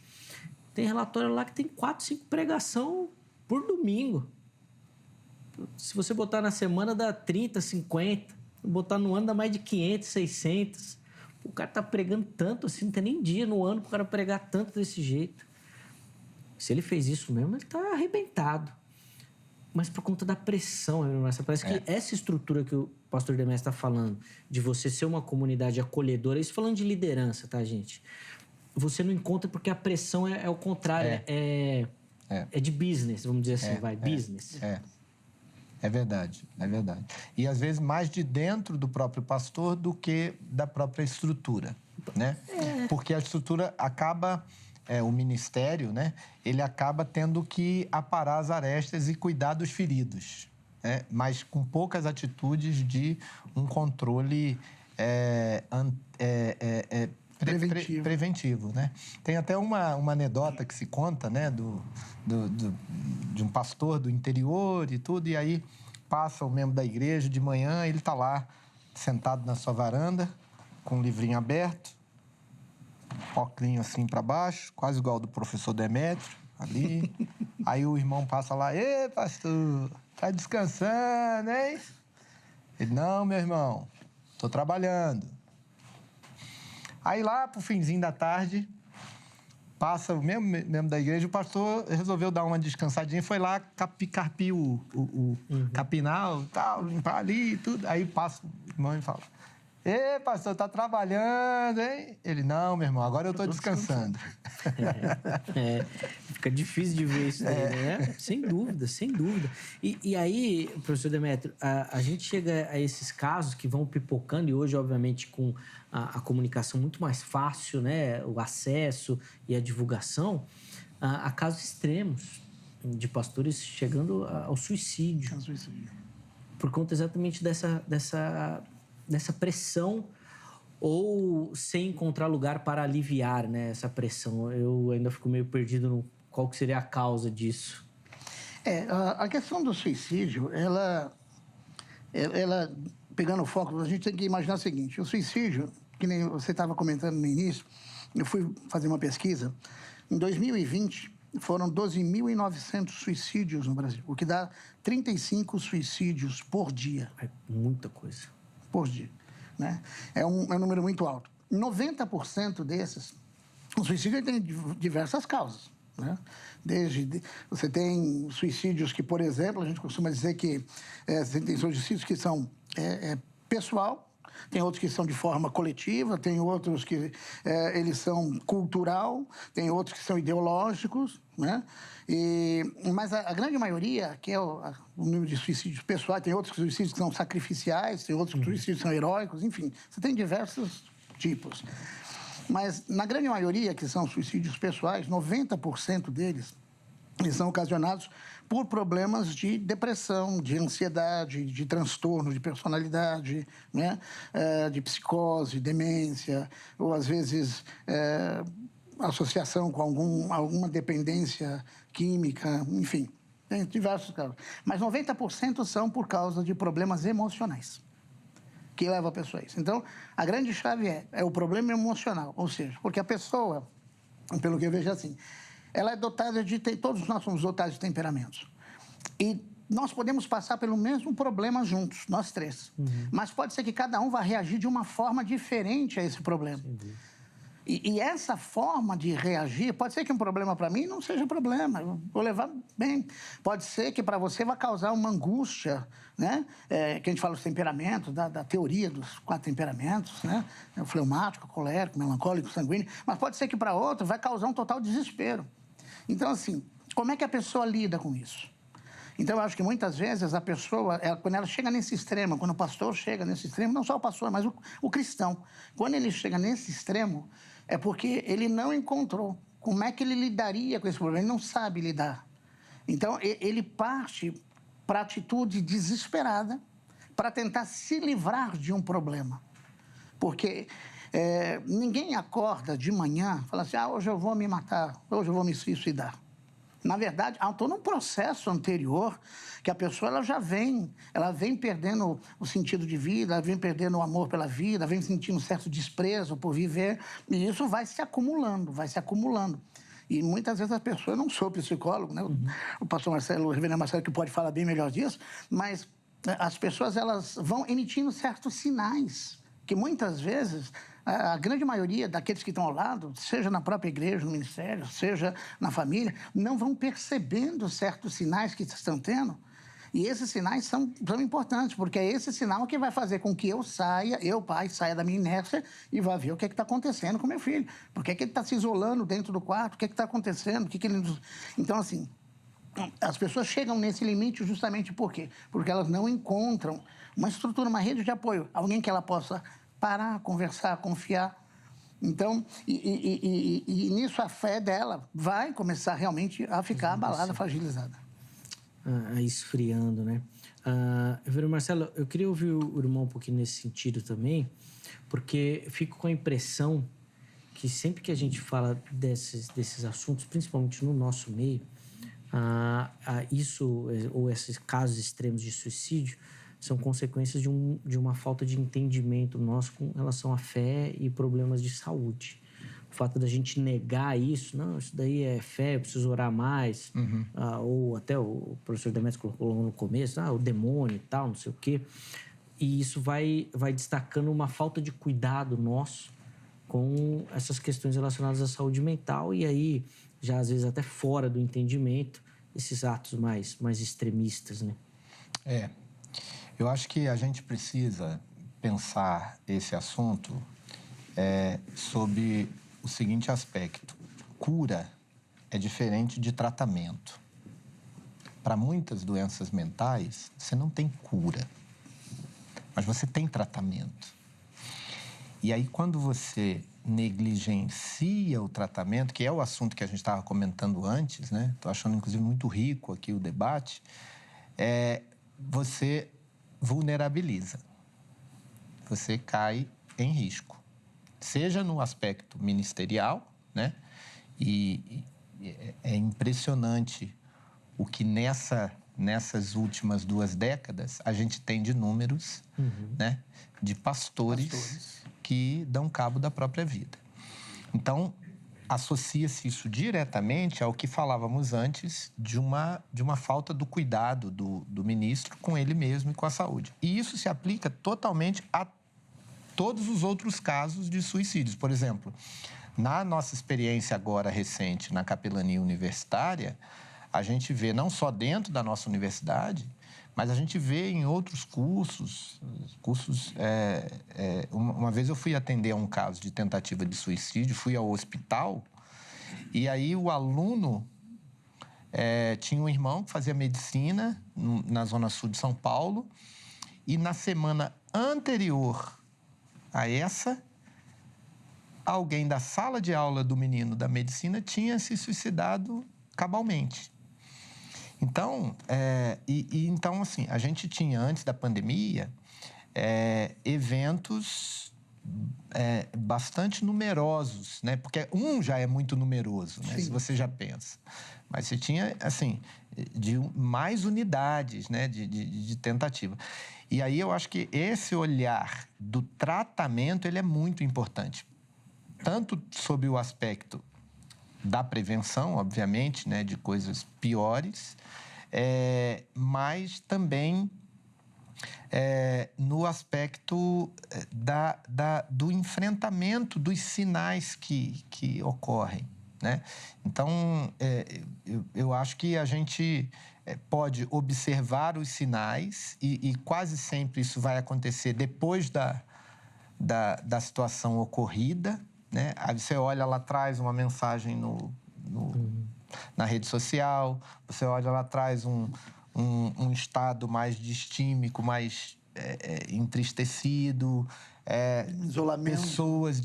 S1: Tem relatório lá que tem 4, 5 pregação por domingo. Se você botar na semana, dá 30, 50. Botar no ano, dá mais de 500, 600. O cara tá pregando tanto assim, não tem nem dia no ano pro cara pregar tanto desse jeito. Se ele fez isso mesmo, ele tá arrebentado. Mas por conta da pressão, parece que essa estrutura que o pastor Demésio está falando, de você ser uma comunidade acolhedora, isso falando de liderança, tá, gente? Você não encontra porque a pressão é o contrário, é de business, vamos dizer assim, business.
S3: É verdade. E às vezes mais de dentro do próprio pastor do que da própria estrutura, né? Porque a estrutura acaba... o ministério, né? Ele acaba tendo que aparar as arestas e cuidar dos feridos, né? Mas com poucas atitudes de um controle preventivo, né? Tem até uma anedota que se conta, né? De um pastor do interior e tudo, e aí passa um membro da igreja de manhã, ele está lá sentado na sua varanda, com um livrinho aberto, óculos assim para baixo, quase igual ao do professor Demétrio, ali. Aí o irmão passa lá, ê, pastor, tá descansando, hein? Ele, não, meu irmão, tô trabalhando. Aí lá pro finzinho da tarde, passa o mesmo da igreja, o pastor resolveu dar uma descansadinha, foi lá carpir o capinal, tal, limpar ali e tudo. Aí passa o irmão e fala, ê, pastor, tá trabalhando, hein? Ele, não, meu irmão, agora eu tô descansando.
S1: Fica difícil de ver isso daí, né? Sem dúvida. E aí, professor Demétrio, a gente chega a esses casos que vão pipocando e hoje, obviamente, com a comunicação muito mais fácil, né? O acesso e a divulgação, a casos extremos de pastores chegando ao suicídio. Por conta exatamente dessa pressão ou sem encontrar lugar para aliviar, né, essa pressão. Eu ainda fico meio perdido no qual que seria a causa disso.
S2: A questão do suicídio, ela pegando o foco, a gente tem que imaginar o seguinte, o suicídio, que nem você estava comentando no início, eu fui fazer uma pesquisa, em 2020 foram 12.900 suicídios no Brasil, o que dá 35 suicídios por dia.
S1: É muita coisa.
S2: Por dia, né? É um número muito alto. 90% desses, o suicídio tem diversas causas. né? Você tem suicídios que, por exemplo, a gente costuma dizer que tem suicídios que são pessoal, tem outros que são de forma coletiva, tem outros que eles são cultural, tem outros que são ideológicos, né? Mas a grande maioria, que é o número de suicídios pessoais, tem outros suicídios que são sacrificiais, tem outros suicídios que são heróicos, enfim, você tem diversos tipos. Mas, na grande maioria, que são suicídios pessoais, 90% deles, eles são ocasionados por problemas de depressão, de ansiedade, de transtorno de personalidade, né? De psicose, demência, ou, às vezes, associação com alguma dependência química, enfim, tem diversos casos. Mas 90% são por causa de problemas emocionais que levam a pessoa a isso. Então, a grande chave é o problema emocional, ou seja, porque a pessoa, pelo que eu vejo assim, ela é dotada todos nós somos dotados de temperamentos. E nós podemos passar pelo mesmo problema juntos, nós três. Mas pode ser que cada um vá reagir de uma forma diferente a esse problema. E essa forma de reagir, pode ser que um problema para mim não seja problema, eu vou levar bem. Pode ser que para você vai causar uma angústia, né? Que a gente fala dos temperamentos, da teoria dos 4 temperamentos, né? O fleumático, colérico, melancólico, sanguíneo. Mas pode ser que para outro vai causar um total desespero. Então, assim, como é que a pessoa lida com isso? Então, eu acho que muitas vezes a pessoa, quando ela chega nesse extremo, quando o pastor chega nesse extremo, não só o pastor, mas o cristão, quando ele chega nesse extremo, é porque ele não encontrou como é que ele lidaria com esse problema, ele não sabe lidar. Então, ele parte para a atitude desesperada para tentar se livrar de um problema. Porque ninguém acorda de manhã e fala assim, hoje eu vou me matar, hoje eu vou me suicidar. Na verdade, há todo um processo anterior que a pessoa ela vem perdendo o sentido de vida, ela vem perdendo o amor pela vida, vem sentindo um certo desprezo por viver, e isso vai se acumulando, vai se acumulando. E muitas vezes as pessoas, eu não sou psicólogo, né? O pastor Marcelo, o reverendo Marcelo, que pode falar bem melhor disso, mas as pessoas elas vão emitindo certos sinais que muitas vezes a grande maioria daqueles que estão ao lado, seja na própria igreja, no ministério, seja na família, não vão percebendo certos sinais que estão tendo. E esses sinais são importantes, porque é esse sinal que vai fazer com que eu, pai, saia da minha inércia e vá ver o que está acontecendo com meu filho. Por que ele está se isolando dentro do quarto? O que está acontecendo? Então, assim, as pessoas chegam nesse limite justamente por quê? Porque elas não encontram uma estrutura, uma rede de apoio, alguém que ela possa parar, conversar, confiar. Então, e nisso a fé dela vai começar realmente a ficar abalada, fragilizada.
S1: Esfriando, né? Reverendo Marcelo, eu queria ouvir o irmão um pouquinho nesse sentido também, porque fico com a impressão que sempre que a gente fala desses assuntos, principalmente no nosso meio, isso ou esses casos extremos de suicídio são consequências de uma falta de entendimento nosso com relação à fé e problemas de saúde. O fato da gente negar isso, não, isso daí é fé, eu preciso orar mais, ou até o professor Demetrios colocou no começo, o demônio e tal, não sei o quê. E isso vai destacando uma falta de cuidado nosso com essas questões relacionadas à saúde mental e aí, já às vezes até fora do entendimento, esses atos mais extremistas, né?
S3: Eu acho que a gente precisa pensar esse assunto sob o seguinte aspecto. Cura é diferente de tratamento. Para muitas doenças mentais, você não tem cura, mas você tem tratamento. E aí, quando você negligencia o tratamento, que é o assunto que a gente estava comentando antes, né? Estou achando, inclusive, muito rico aqui o debate, você vulnerabiliza. Você cai em risco. Seja no aspecto ministerial, né? E é impressionante o que nessas últimas 2 décadas a gente tem de números, né? De pastores que dão cabo da própria vida. Então, associa-se isso diretamente ao que falávamos antes de uma falta do cuidado do ministro com ele mesmo e com a saúde. E isso se aplica totalmente a todos os outros casos de suicídios. Por exemplo, Na nossa experiência agora recente na capelania universitária, a gente vê não só dentro da nossa universidade, mas a gente vê em outros cursos. Uma vez eu fui atender a um caso de tentativa de suicídio, fui ao hospital, e aí o aluno tinha um irmão que fazia medicina na Zona Sul de São Paulo, e na semana anterior a essa, alguém da sala de aula do menino da medicina tinha se suicidado cabalmente. Então, então, assim, a gente tinha, antes da pandemia, eventos bastante numerosos, né? Porque um já é muito numeroso, né? Se você já pensa. Mas você tinha, assim, de mais unidades, né? de tentativa. E aí eu acho que esse olhar do tratamento, ele é muito importante. Tanto sob o aspecto da prevenção, obviamente, né, de coisas piores, mas também no aspecto do enfrentamento dos sinais que ocorrem, né? Então, eu acho que a gente pode observar os sinais e quase sempre isso vai acontecer depois da situação ocorrida, né? Aí você olha lá atrás uma mensagem na rede social, você olha lá atrás um estado mais distímico, mais entristecido,
S2: isolamento.
S3: Pessoas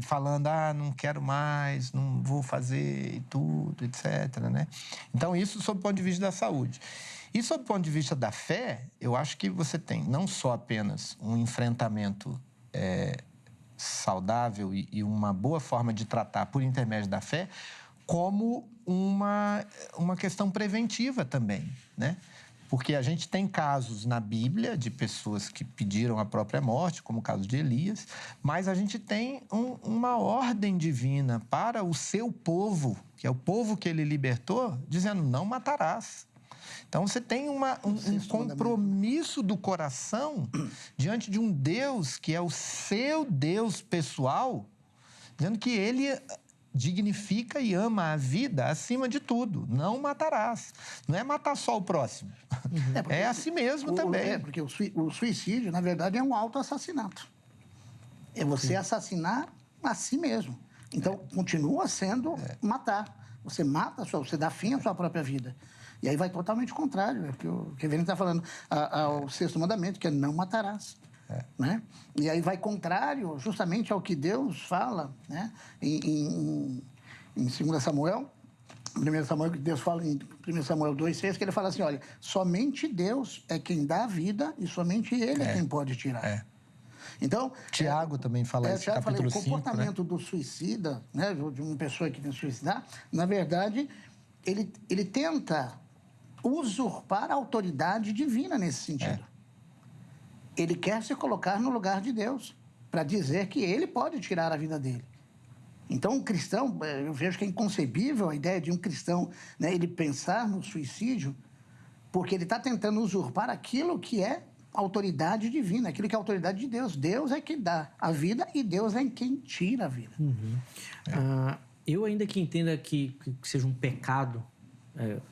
S3: falando, não quero mais, não vou fazer e tudo, etc., né? Então, isso sob o ponto de vista da saúde. E sob o ponto de vista da fé, eu acho que você tem não só apenas um enfrentamento saudável e uma boa forma de tratar por intermédio da fé, como uma questão preventiva também, né? Porque a gente tem casos na Bíblia de pessoas que pediram a própria morte, como o caso de Elias, mas a gente tem uma ordem divina para o seu povo, que é o povo que ele libertou, dizendo, não matarás. Então, você tem um compromisso do coração diante de um Deus que é o seu Deus pessoal, dizendo que ele dignifica e ama a vida acima de tudo. Não matarás. Não é matar só o próximo. É a si mesmo também.
S2: Porque o suicídio, na verdade, é um autoassassinato. É você assassinar a si mesmo. Então, continua sendo matar. Você mata, você dá fim à sua própria vida. E aí vai totalmente contrário, que o Kevin está falando, ao sexto mandamento, que é não matarás. Né? E aí vai contrário justamente ao que Deus fala, né? em 2 Samuel, 1 Samuel, que Deus fala em 1 Samuel 2,6, que ele fala assim, olha, somente Deus é quem dá a vida e somente Ele é quem pode tirar. Então,
S3: Tiago também fala isso, capítulo 5,
S2: o comportamento do suicida, né, de uma pessoa que tem que suicidar, na verdade, ele tenta usurpar a autoridade divina nesse sentido. Ele quer se colocar no lugar de Deus para dizer que ele pode tirar a vida dele. Então, um cristão, eu vejo que é inconcebível a ideia de um cristão, né, ele pensar no suicídio, porque ele está tentando usurpar aquilo que é autoridade divina, aquilo que é autoridade de Deus. Deus é quem dá a vida e Deus é quem tira a vida.
S1: Eu ainda que entenda que seja um pecado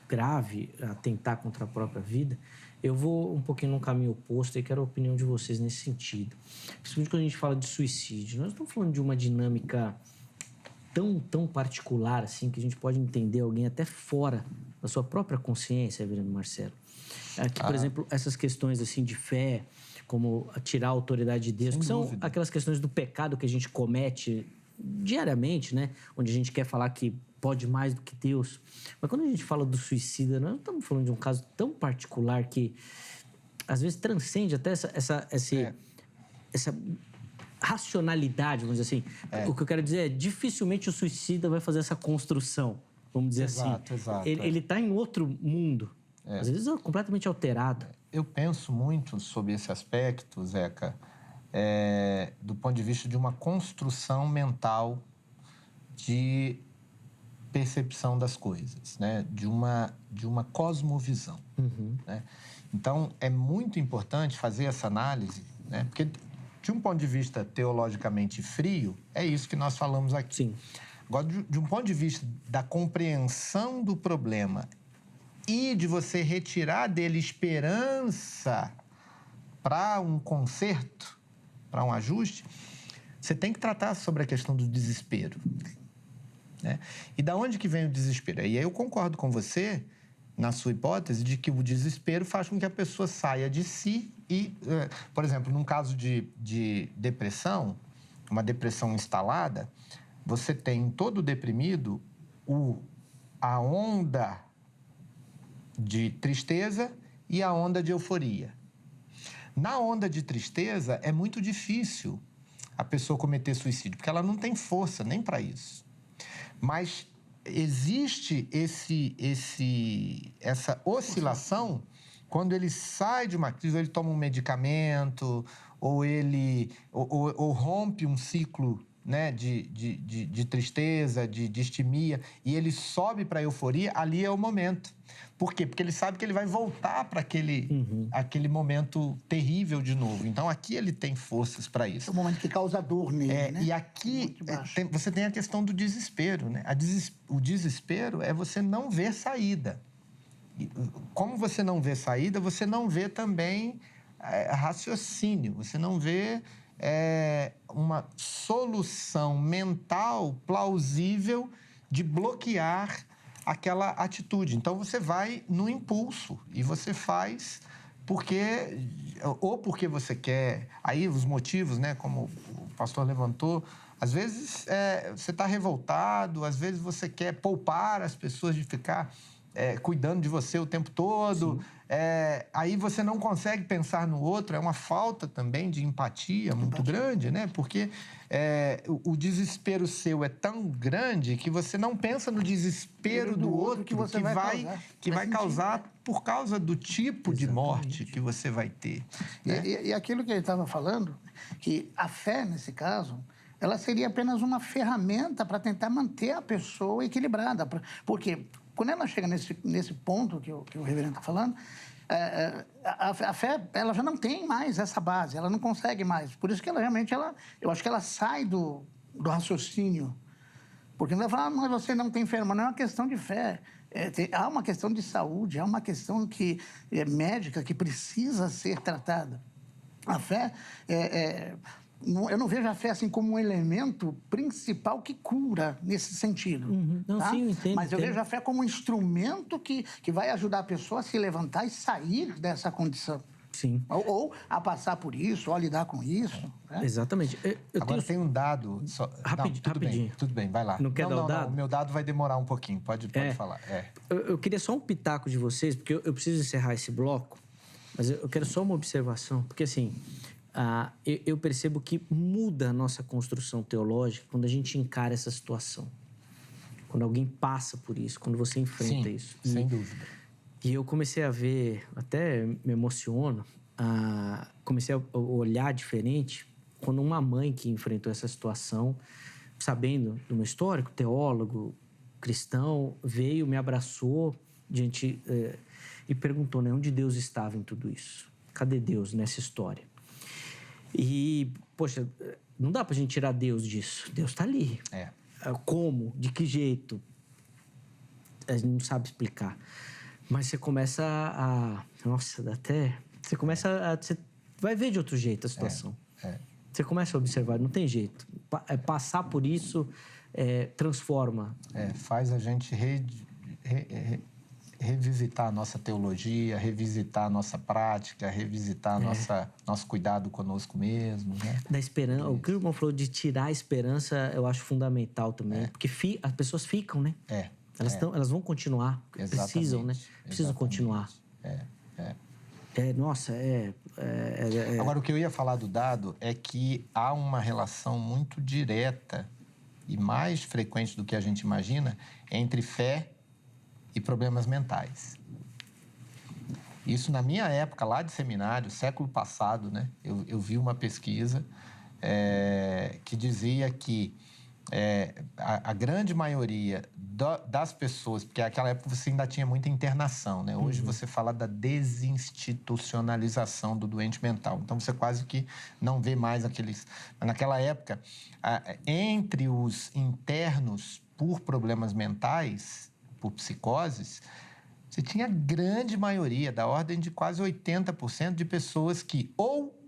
S1: grave atentar contra a própria vida, eu vou um pouquinho num caminho oposto e quero a opinião de vocês nesse sentido. Principalmente quando a gente fala de suicídio. Nós estamos falando de uma dinâmica tão particular assim que a gente pode entender alguém até fora da sua própria consciência, Reverendo Marcelo. Aqui, por exemplo, essas questões assim de fé, como tirar a autoridade de Deus, que são aquelas questões do pecado que a gente comete diariamente, né? Onde a gente quer falar que pode mais do que Deus. Mas quando a gente fala do suicida, nós não estamos falando de um caso tão particular que às vezes transcende até essa racionalidade, vamos dizer assim. O que eu quero dizer é, dificilmente o suicida vai fazer essa construção, vamos dizer assim.
S3: Exato.
S1: Ele está em outro mundo. Às vezes é completamente alterado.
S3: Eu penso muito sobre esse aspecto, Zeca, do ponto de vista de uma construção mental de percepção das coisas, né? de uma cosmovisão. Né? Então, é muito importante fazer essa análise, né? Porque de um ponto de vista teologicamente frio, é isso que nós falamos aqui.
S1: Sim.
S3: Agora, de um ponto de vista da compreensão do problema e de você retirar dele esperança para um conserto, para um ajuste, você tem que tratar sobre a questão do desespero. Né? E da onde que vem o desespero? E aí eu concordo com você, na sua hipótese, de que o desespero faz com que a pessoa saia de si e, por exemplo, num caso de depressão, uma depressão instalada, você tem todo deprimido a onda de tristeza e a onda de euforia. Na onda de tristeza, é muito difícil a pessoa cometer suicídio, porque ela não tem força nem para isso. Mas existe essa oscilação quando ele sai de uma crise, ou ele toma um medicamento, ou ele ou rompe um ciclo, né, de tristeza, de distimia, e ele sobe para a euforia, ali é o momento. Por quê? Porque ele sabe que ele vai voltar para aquele momento terrível de novo. Então, aqui ele tem forças para isso.
S2: É o momento que causa dor nele, né?
S3: E aqui você tem a questão do desespero, né? O desespero é você não ver saída. Como você não vê saída, você não vê também raciocínio, você não vê uma solução mental plausível de bloquear aquela atitude. Então, você vai no impulso e você faz porque você quer. Aí, os motivos, né, como o pastor levantou, às vezes você está revoltado, às vezes você quer poupar as pessoas de ficar cuidando de você o tempo todo. Aí você não consegue pensar no outro, é uma falta também de empatia muito grande, né? Porque o desespero seu é tão grande que você não pensa no desespero do outro que vai causar por causa do tipo de morte que você vai ter. Né?
S2: E aquilo que ele estava falando, que a fé, nesse caso, ela seria apenas uma ferramenta para tentar manter a pessoa equilibrada. Porque quando ela chega nesse ponto que o reverendo está falando, a fé ela já não tem mais essa base, ela não consegue mais. Por isso que ela realmente, eu acho que ela sai do raciocínio. Porque não vai falar, mas você não tem fé, mas não é uma questão de fé. Há uma questão de saúde, há uma questão médica que precisa ser tratada. A fé eu não vejo a fé assim como um elemento principal que cura nesse sentido.
S1: Não,
S2: tá?
S1: sim, eu entendo.
S2: Mas eu vejo a fé como um instrumento que vai ajudar a pessoa a se levantar e sair dessa condição.
S1: Sim.
S2: Ou a passar por isso, ou a lidar com isso. Né?
S1: Exatamente.
S3: Agora tem um dado...
S1: Rapidinho.
S3: Tudo bem, vai lá.
S1: Não quer dar o dado?
S3: Não, meu dado vai demorar um pouquinho, pode falar.
S1: Eu queria só um pitaco de vocês, porque eu preciso encerrar esse bloco, mas eu quero só uma observação, porque assim... eu percebo que muda a nossa construção teológica quando a gente encara essa situação. Quando alguém passa por isso, quando você enfrenta isso.
S3: Sem dúvida.
S1: E eu comecei a ver, até me emociono, comecei a olhar diferente quando uma mãe que enfrentou essa situação, sabendo do meu histórico, teólogo, cristão, veio, me abraçou e perguntou, né, onde Deus estava em tudo isso? Cadê Deus nessa história? E, poxa, não dá pra gente tirar Deus disso. Deus tá ali. Como? De que jeito? A gente não sabe explicar. Mas você começa Nossa, até... Você começa Você vai ver de outro jeito a situação. Você começa a observar, não tem jeito. Passar por isso transforma.
S3: Faz a gente revisitar a nossa teologia, revisitar a nossa prática, revisitar nosso cuidado conosco mesmo, né?
S1: Da esperança. O que o irmão falou de tirar a esperança, eu acho fundamental também. Porque as pessoas ficam, né? Elas vão continuar. Precisam, né? Precisam continuar.
S3: Agora, o que eu ia falar do dado é que há uma relação muito direta e mais frequente do que a gente imagina entre fé e problemas mentais. Isso, na minha época, lá de seminário, século passado, né? Eu vi uma pesquisa que dizia que a grande maioria das pessoas, porque naquela época você ainda tinha muita internação, né? Hoje você fala da desinstitucionalização do doente mental. Então, você quase que não vê mais aqueles... Mas naquela época, entre os internos por problemas mentais, por psicoses, você tinha a grande maioria, da ordem de quase 80% de pessoas que ou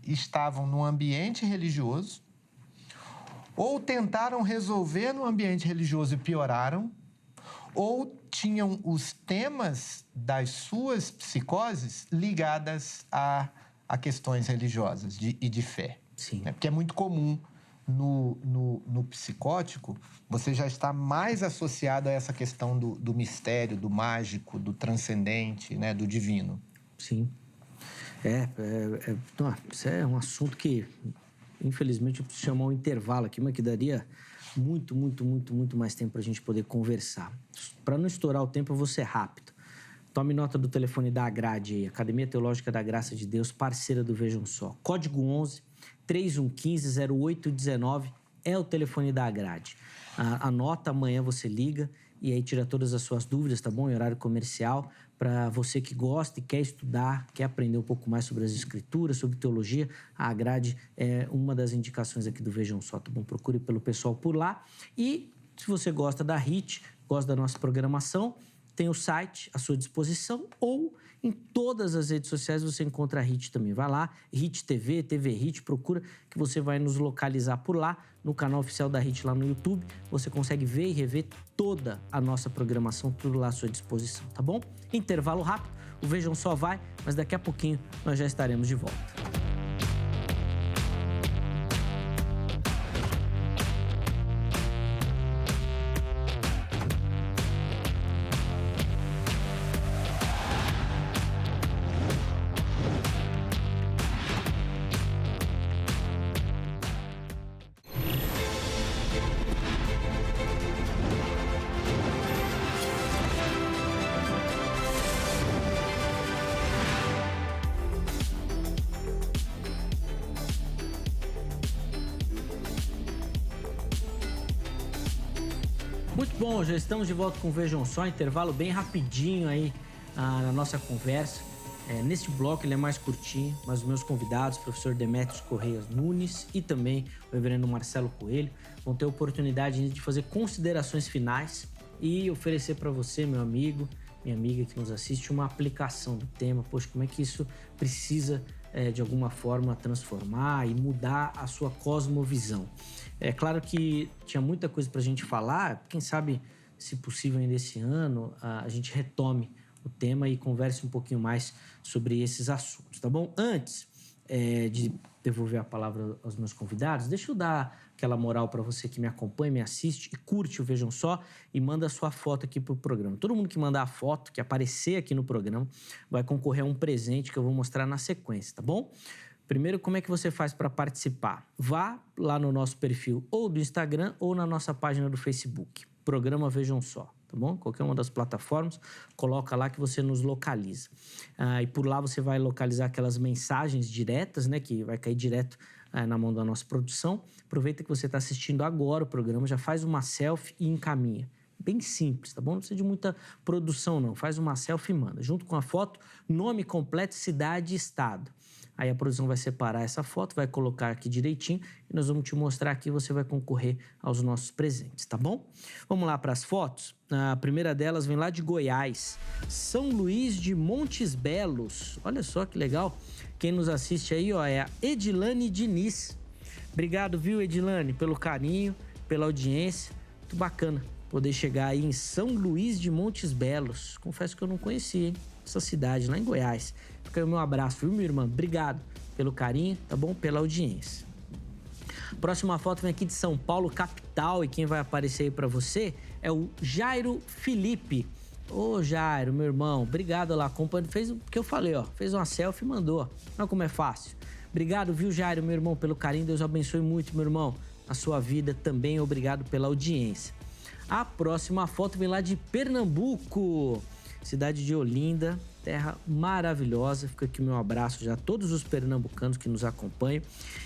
S3: estavam no ambiente religioso, ou tentaram resolver no ambiente religioso e pioraram, ou tinham os temas das suas psicoses ligadas a questões religiosas e de fé.
S1: Sim.
S3: Né? Porque é muito comum no psicótico, você já está mais associado a essa questão do mistério, do mágico, do transcendente, né? Do divino.
S1: Sim. Isso é um assunto que, infelizmente, eu preciso chamar um intervalo aqui, mas que daria muito mais tempo para a gente poder conversar. Para não estourar o tempo, eu vou ser rápido. Tome nota do telefone da Agrade aí, Academia Teológica da Graça de Deus, parceira do Vejam Só. Código 11 3115-0819 é o telefone da Agrade. Anota, amanhã você liga e aí tira todas as suas dúvidas, tá bom? Em horário comercial, para você que gosta e quer estudar, quer aprender um pouco mais sobre as escrituras, sobre teologia, a Agrade é uma das indicações aqui do Vejam Só, tá bom? Procure pelo pessoal por lá. E se você gosta da HIT, gosta da nossa programação, tem o site à sua disposição ou em todas as redes sociais você encontra a HIT também. Vai lá, HIT TV, TV HIT, procura que você vai nos localizar por lá, no canal oficial da HIT lá no YouTube. Você consegue ver e rever toda a nossa programação, tudo lá à sua disposição, tá bom? Intervalo rápido, o Vejam Só vai, mas daqui a pouquinho nós já estaremos de volta. Muito bom, já estamos de volta com o Vejam Só, intervalo bem rapidinho aí na nossa conversa. Neste bloco ele é mais curtinho, mas os meus convidados, o professor Demétrios Correia Nunes e também o reverendo Marcelo Coelho, vão ter a oportunidade de fazer considerações finais e oferecer para você, meu amigo, minha amiga que nos assiste, uma aplicação do tema. Poxa, como é que isso precisa, de alguma forma, transformar e mudar a sua cosmovisão. É claro que tinha muita coisa para a gente falar, quem sabe, se possível ainda esse ano, a gente retome o tema e converse um pouquinho mais sobre esses assuntos, tá bom? Antes de devolver a palavra aos meus convidados, deixa eu dar aquela moral para você que me acompanha, me assiste e curte o Vejam Só e manda a sua foto aqui pro programa. Todo mundo que mandar a foto, que aparecer aqui no programa, vai concorrer a um presente que eu vou mostrar na sequência, tá bom? Primeiro, como é que você faz para participar? Vá lá no nosso perfil ou do Instagram ou na nossa página do Facebook. Programa Vejam Só, tá bom? Qualquer uma das plataformas, coloca lá que você nos localiza. E por lá você vai localizar aquelas mensagens diretas, né? Que vai cair direto na mão da nossa produção. Aproveita que você está assistindo agora o programa, já faz uma selfie e encaminha. Bem simples, tá bom? Não precisa de muita produção, não. Faz uma selfie e manda. Junto com a foto, nome completo, cidade e estado. Aí a produção vai separar essa foto, vai colocar aqui direitinho e nós vamos te mostrar aqui, você vai concorrer aos nossos presentes, tá bom? Vamos lá para as fotos. A primeira delas vem lá de Goiás, São Luís de Montes Belos. Olha só que legal. Quem nos assiste aí, ó, é a Edilane Diniz. Obrigado, viu, Edilane, pelo carinho, pela audiência. Muito bacana poder chegar aí em São Luís de Montes Belos. Confesso que eu não conhecia, hein? Essa cidade, lá em Goiás. Fica aí o meu abraço, viu, minha irmã? Obrigado pelo carinho, tá bom? Pela audiência. Próxima foto vem aqui de São Paulo, capital, e quem vai aparecer aí pra você é o Jairo Felipe. Ô, Jairo, meu irmão, obrigado lá, acompanhando. Fez o que eu falei, ó, fez uma selfie e mandou. Olha como é fácil. Obrigado, viu, Jairo, meu irmão, pelo carinho. Deus abençoe muito, meu irmão, a sua vida também. Obrigado pela audiência. A próxima foto vem lá de Pernambuco, cidade de Olinda. terra maravilhosa. Fica aqui o meu abraço já a todos os pernambucanos que nos acompanham.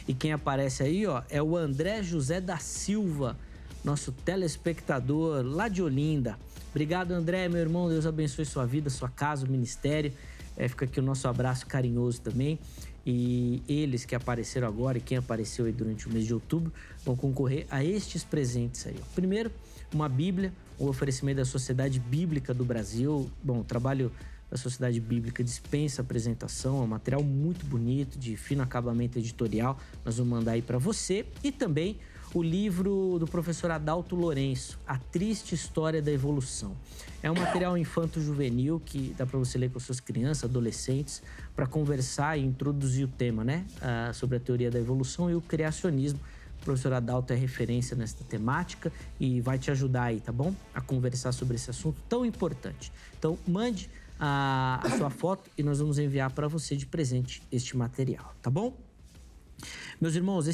S1: E quem aparece aí, ó, é o André José da Silva, nosso telespectador lá de Olinda. Obrigado, André, meu irmão. Deus abençoe sua vida, sua casa, o ministério. Fica aqui o nosso abraço carinhoso também. E eles que apareceram agora e quem apareceu aí durante o mês de outubro vão concorrer a estes presentes aí. Primeiro, uma Bíblia, um oferecimento da Sociedade Bíblica do Brasil. Bom, o trabalho da Sociedade Bíblica dispensa apresentação, é um material muito bonito, de fino acabamento editorial. Nós vamos mandar aí para você. E também o livro do professor Adalto Lourenço, A Triste História da Evolução. É um material infanto-juvenil que dá para você ler com suas crianças, adolescentes, para conversar e introduzir o tema, né? Sobre a teoria da evolução e o criacionismo. O professor Adalto é referência nesta temática e vai te ajudar aí, tá bom? A conversar sobre esse assunto tão importante. Então, mande a sua foto e nós vamos enviar para você de presente este material, tá bom? Meus irmãos,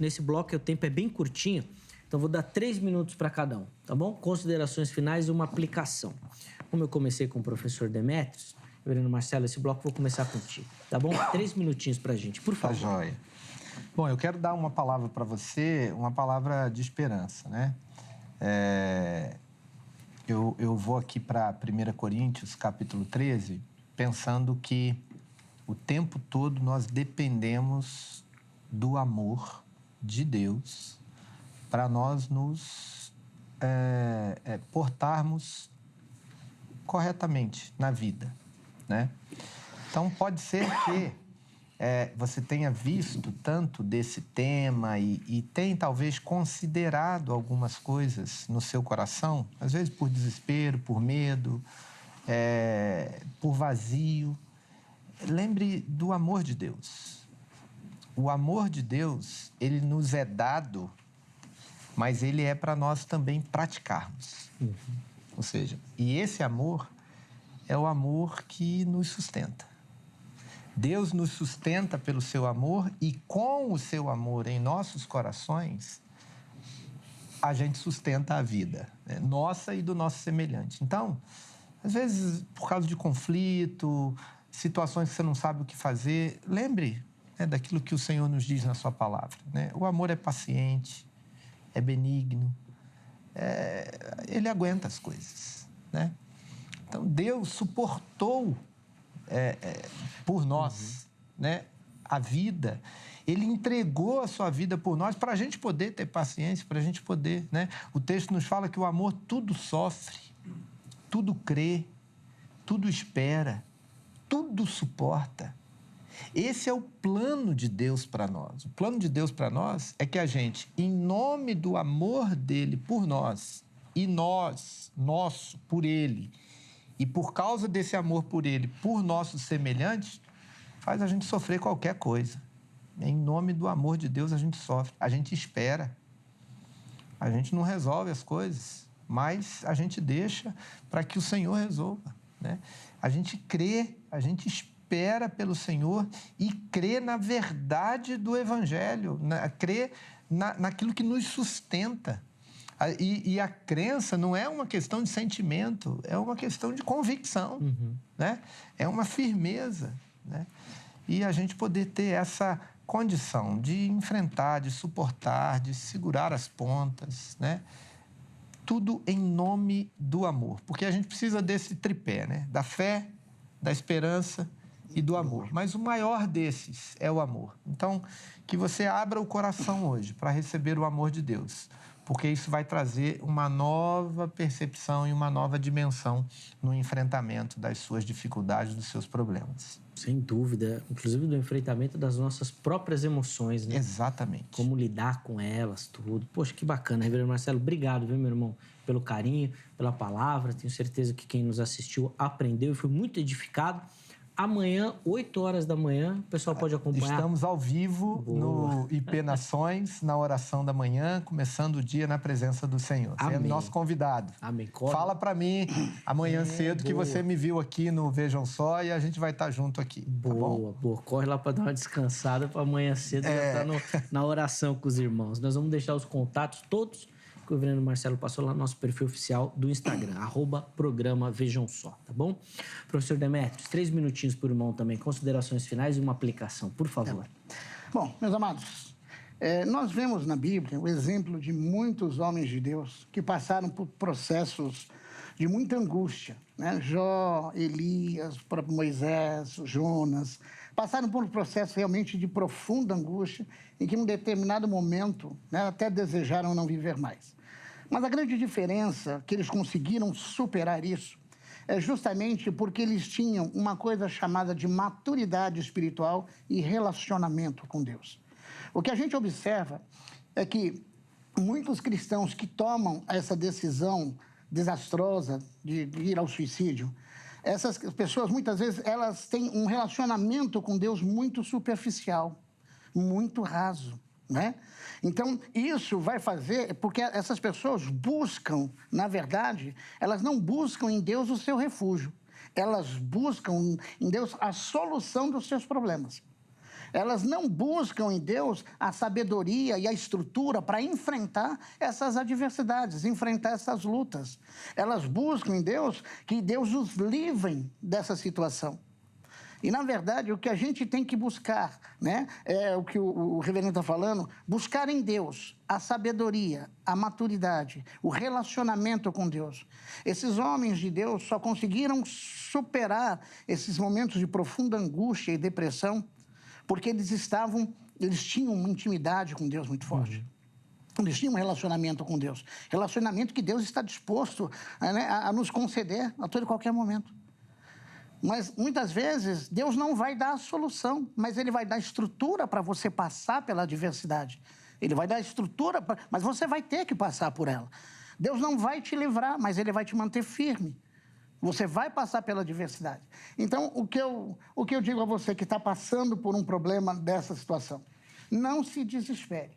S1: nesse bloco o tempo é bem curtinho, então vou dar 3 minutos para cada um, tá bom? Considerações finais e uma aplicação. Como eu comecei com o professor Demetrios, Reverendo Marcelo, esse bloco eu vou começar contigo, tá bom? 3 minutinhos pra gente, por favor.
S3: Tá joia. Bom, eu quero dar uma palavra para você, uma palavra de esperança, né? Eu vou aqui para 1 Coríntios, capítulo 13, pensando que o tempo todo nós dependemos do amor de Deus para nós nos portarmos corretamente na vida, né? Então, pode ser que você tenha visto tanto desse tema e tem talvez considerado algumas coisas no seu coração, às vezes por desespero, por medo, por vazio. Lembre do amor de Deus. O amor de Deus, ele nos é dado, mas ele é para nós também praticarmos. Ou seja, e esse amor é o amor que nos sustenta. Deus nos sustenta pelo seu amor e com o seu amor em nossos corações, a gente sustenta a vida, né? Nossa e do nosso semelhante. Então, às vezes, por causa de conflito, situações que você não sabe o que fazer, lembre, né, daquilo que o Senhor nos diz na sua palavra, né? O amor é paciente, é benigno, ele aguenta as coisas, né? Então, Deus suportou por nós, né, a vida. Ele entregou a sua vida por nós para a gente poder ter paciência, para a gente poder, né? O texto nos fala que o amor tudo sofre, tudo crê, tudo espera, tudo suporta. Esse é o plano de Deus para nós. O plano de Deus para nós é que a gente, em nome do amor dele por nós, e nosso, por ele, e por causa desse amor por ele, por nossos semelhantes, faz a gente sofrer qualquer coisa. Em nome do amor de Deus, a gente sofre, a gente espera. A gente não resolve as coisas, mas a gente deixa para que o Senhor resolva, né? A gente crê, a gente espera pelo Senhor e crê na verdade do Evangelho, crê naquilo que nos sustenta. E a crença não é uma questão de sentimento, é uma questão de convicção, né? É uma firmeza, né? E a gente poder ter essa condição de enfrentar, de suportar, de segurar as pontas, né? Tudo em nome do amor, porque a gente precisa desse tripé, né? Da fé, da esperança e do amor. Mas o maior desses é o amor. Então, que você abra o coração hoje para receber o amor de Deus, porque isso vai trazer uma nova percepção e uma nova dimensão no enfrentamento das suas dificuldades, dos seus problemas.
S1: Sem dúvida, inclusive do enfrentamento das nossas próprias emoções, né?
S3: Exatamente.
S1: Como lidar com elas, tudo. Poxa, que bacana, Reverendo Marcelo. Obrigado, viu, meu irmão, pelo carinho, pela palavra. Tenho certeza que quem nos assistiu aprendeu e foi muito edificado. Amanhã, 8 horas da manhã, o pessoal pode acompanhar.
S3: Estamos ao vivo no IP Nações, na oração da manhã, começando o dia na presença do Senhor. Você é nosso convidado.
S1: Amém. Corre.
S3: Fala para mim amanhã cedo que você me viu aqui no Vejam Só e a gente vai estar junto aqui.
S1: Boa,
S3: tá bom?
S1: boa. Corre lá para dar uma descansada para amanhã cedo já estar na oração com os irmãos. Nós vamos deixar os contatos todos que o reverendo Marcelo passou lá no nosso perfil oficial do Instagram, @programa Vejam Só, tá bom? Professor Demetrios, 3 minutinhos por irmão também, considerações finais e uma aplicação, por favor.
S2: Bom, meus amados, nós vemos na Bíblia o exemplo de muitos homens de Deus que passaram por processos de muita angústia, né? Jó, Elias, o próprio Moisés, Jonas, passaram por um processo realmente de profunda angústia em que, em um determinado momento, né, até desejaram não viver mais. Mas a grande diferença que eles conseguiram superar isso é justamente porque eles tinham uma coisa chamada de maturidade espiritual e relacionamento com Deus. O que a gente observa é que muitos cristãos que tomam essa decisão desastrosa de ir ao suicídio, essas pessoas, muitas vezes, elas têm um relacionamento com Deus muito superficial, muito raso, né? Então, isso vai fazer, porque essas pessoas buscam, na verdade, elas não buscam em Deus o seu refúgio, elas buscam em Deus a solução dos seus problemas. Elas não buscam em Deus a sabedoria e a estrutura para enfrentar essas adversidades, enfrentar essas lutas. Elas buscam em Deus que Deus os livre dessa situação. E, na verdade, o que a gente tem que buscar, né, é o que o reverendo está falando, buscar em Deus a sabedoria, a maturidade, o relacionamento com Deus. Esses homens de Deus só conseguiram superar esses momentos de profunda angústia e depressão porque eles tinham uma intimidade com Deus muito forte. Eles tinham um relacionamento com Deus. Relacionamento que Deus está disposto a nos conceder a todo e qualquer momento. Mas, muitas vezes, Deus não vai dar a solução, mas Ele vai dar estrutura para você passar pela adversidade. Ele vai dar estrutura, mas você vai ter que passar por ela. Deus não vai te livrar, mas Ele vai te manter firme. Você vai passar pela adversidade. Então, o que eu digo a você que está passando por um problema dessa situação, não se desespere.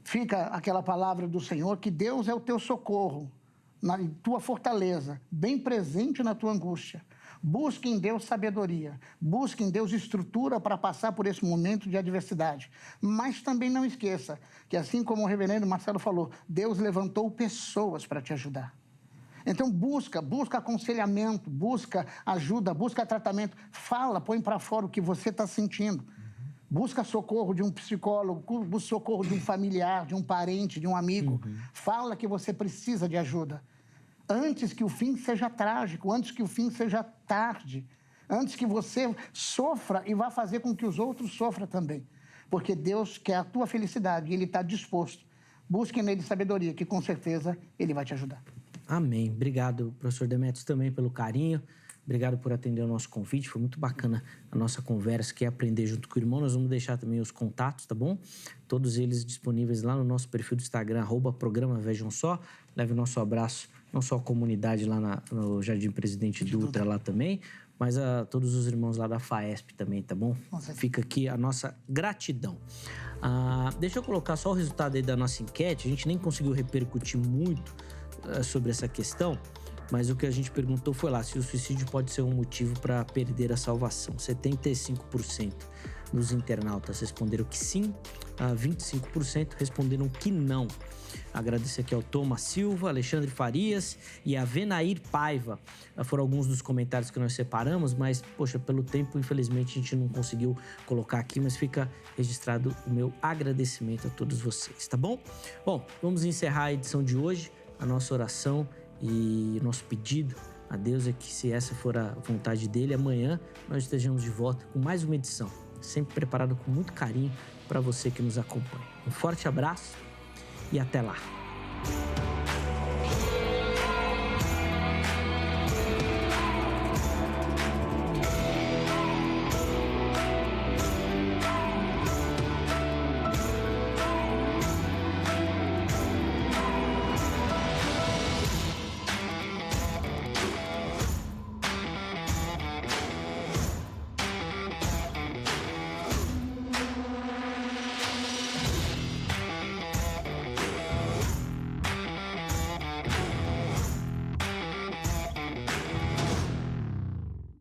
S2: Fica aquela palavra do Senhor, que Deus é o teu socorro, na tua fortaleza, bem presente na tua angústia. Busque em Deus sabedoria, busque em Deus estrutura para passar por esse momento de adversidade. Mas também não esqueça que, assim como o reverendo Marcelo falou, Deus levantou pessoas para te ajudar. Então busca aconselhamento, busca ajuda, busca tratamento. Fala, põe para fora o que você está sentindo. Busca socorro de um psicólogo, busca socorro de um familiar, de um parente, de um amigo. Fala que você precisa de ajuda. Antes que o fim seja trágico, antes que o fim seja tarde, antes que você sofra e vá fazer com que os outros sofram também. Porque Deus quer a tua felicidade e Ele está disposto. Busque nele sabedoria, que com certeza Ele vai te ajudar.
S1: Amém. Obrigado, professor Demetrios, também pelo carinho. Obrigado por atender o nosso convite. Foi muito bacana a nossa conversa, que é aprender junto com o irmão. Nós vamos deixar também os contatos, tá bom? Todos eles disponíveis lá no nosso perfil do Instagram, @programa Vejam Só. Leve o nosso abraço, não só à comunidade lá no Jardim Presidente Dutra lá também, mas a todos os irmãos lá da FAESP também, tá bom? Fica aqui a nossa gratidão. Deixa eu colocar só o resultado aí da nossa enquete. A gente nem conseguiu repercutir muito sobre essa questão, mas o que a gente perguntou foi lá se o suicídio pode ser um motivo para perder a salvação. 75% dos internautas responderam que sim, 25% responderam que não. Agradecer aqui ao Thomas Silva, Alexandre Farias e a Venair Paiva. Foram alguns dos comentários que nós separamos, mas, poxa, pelo tempo, infelizmente, a gente não conseguiu colocar aqui, mas fica registrado o meu agradecimento a todos vocês, tá bom? Bom, vamos encerrar a edição de hoje. A nossa oração e nosso pedido a Deus é que, se essa for a vontade dele, amanhã nós estejamos de volta com mais uma edição, sempre preparado com muito carinho para você que nos acompanha. Um forte abraço e até lá!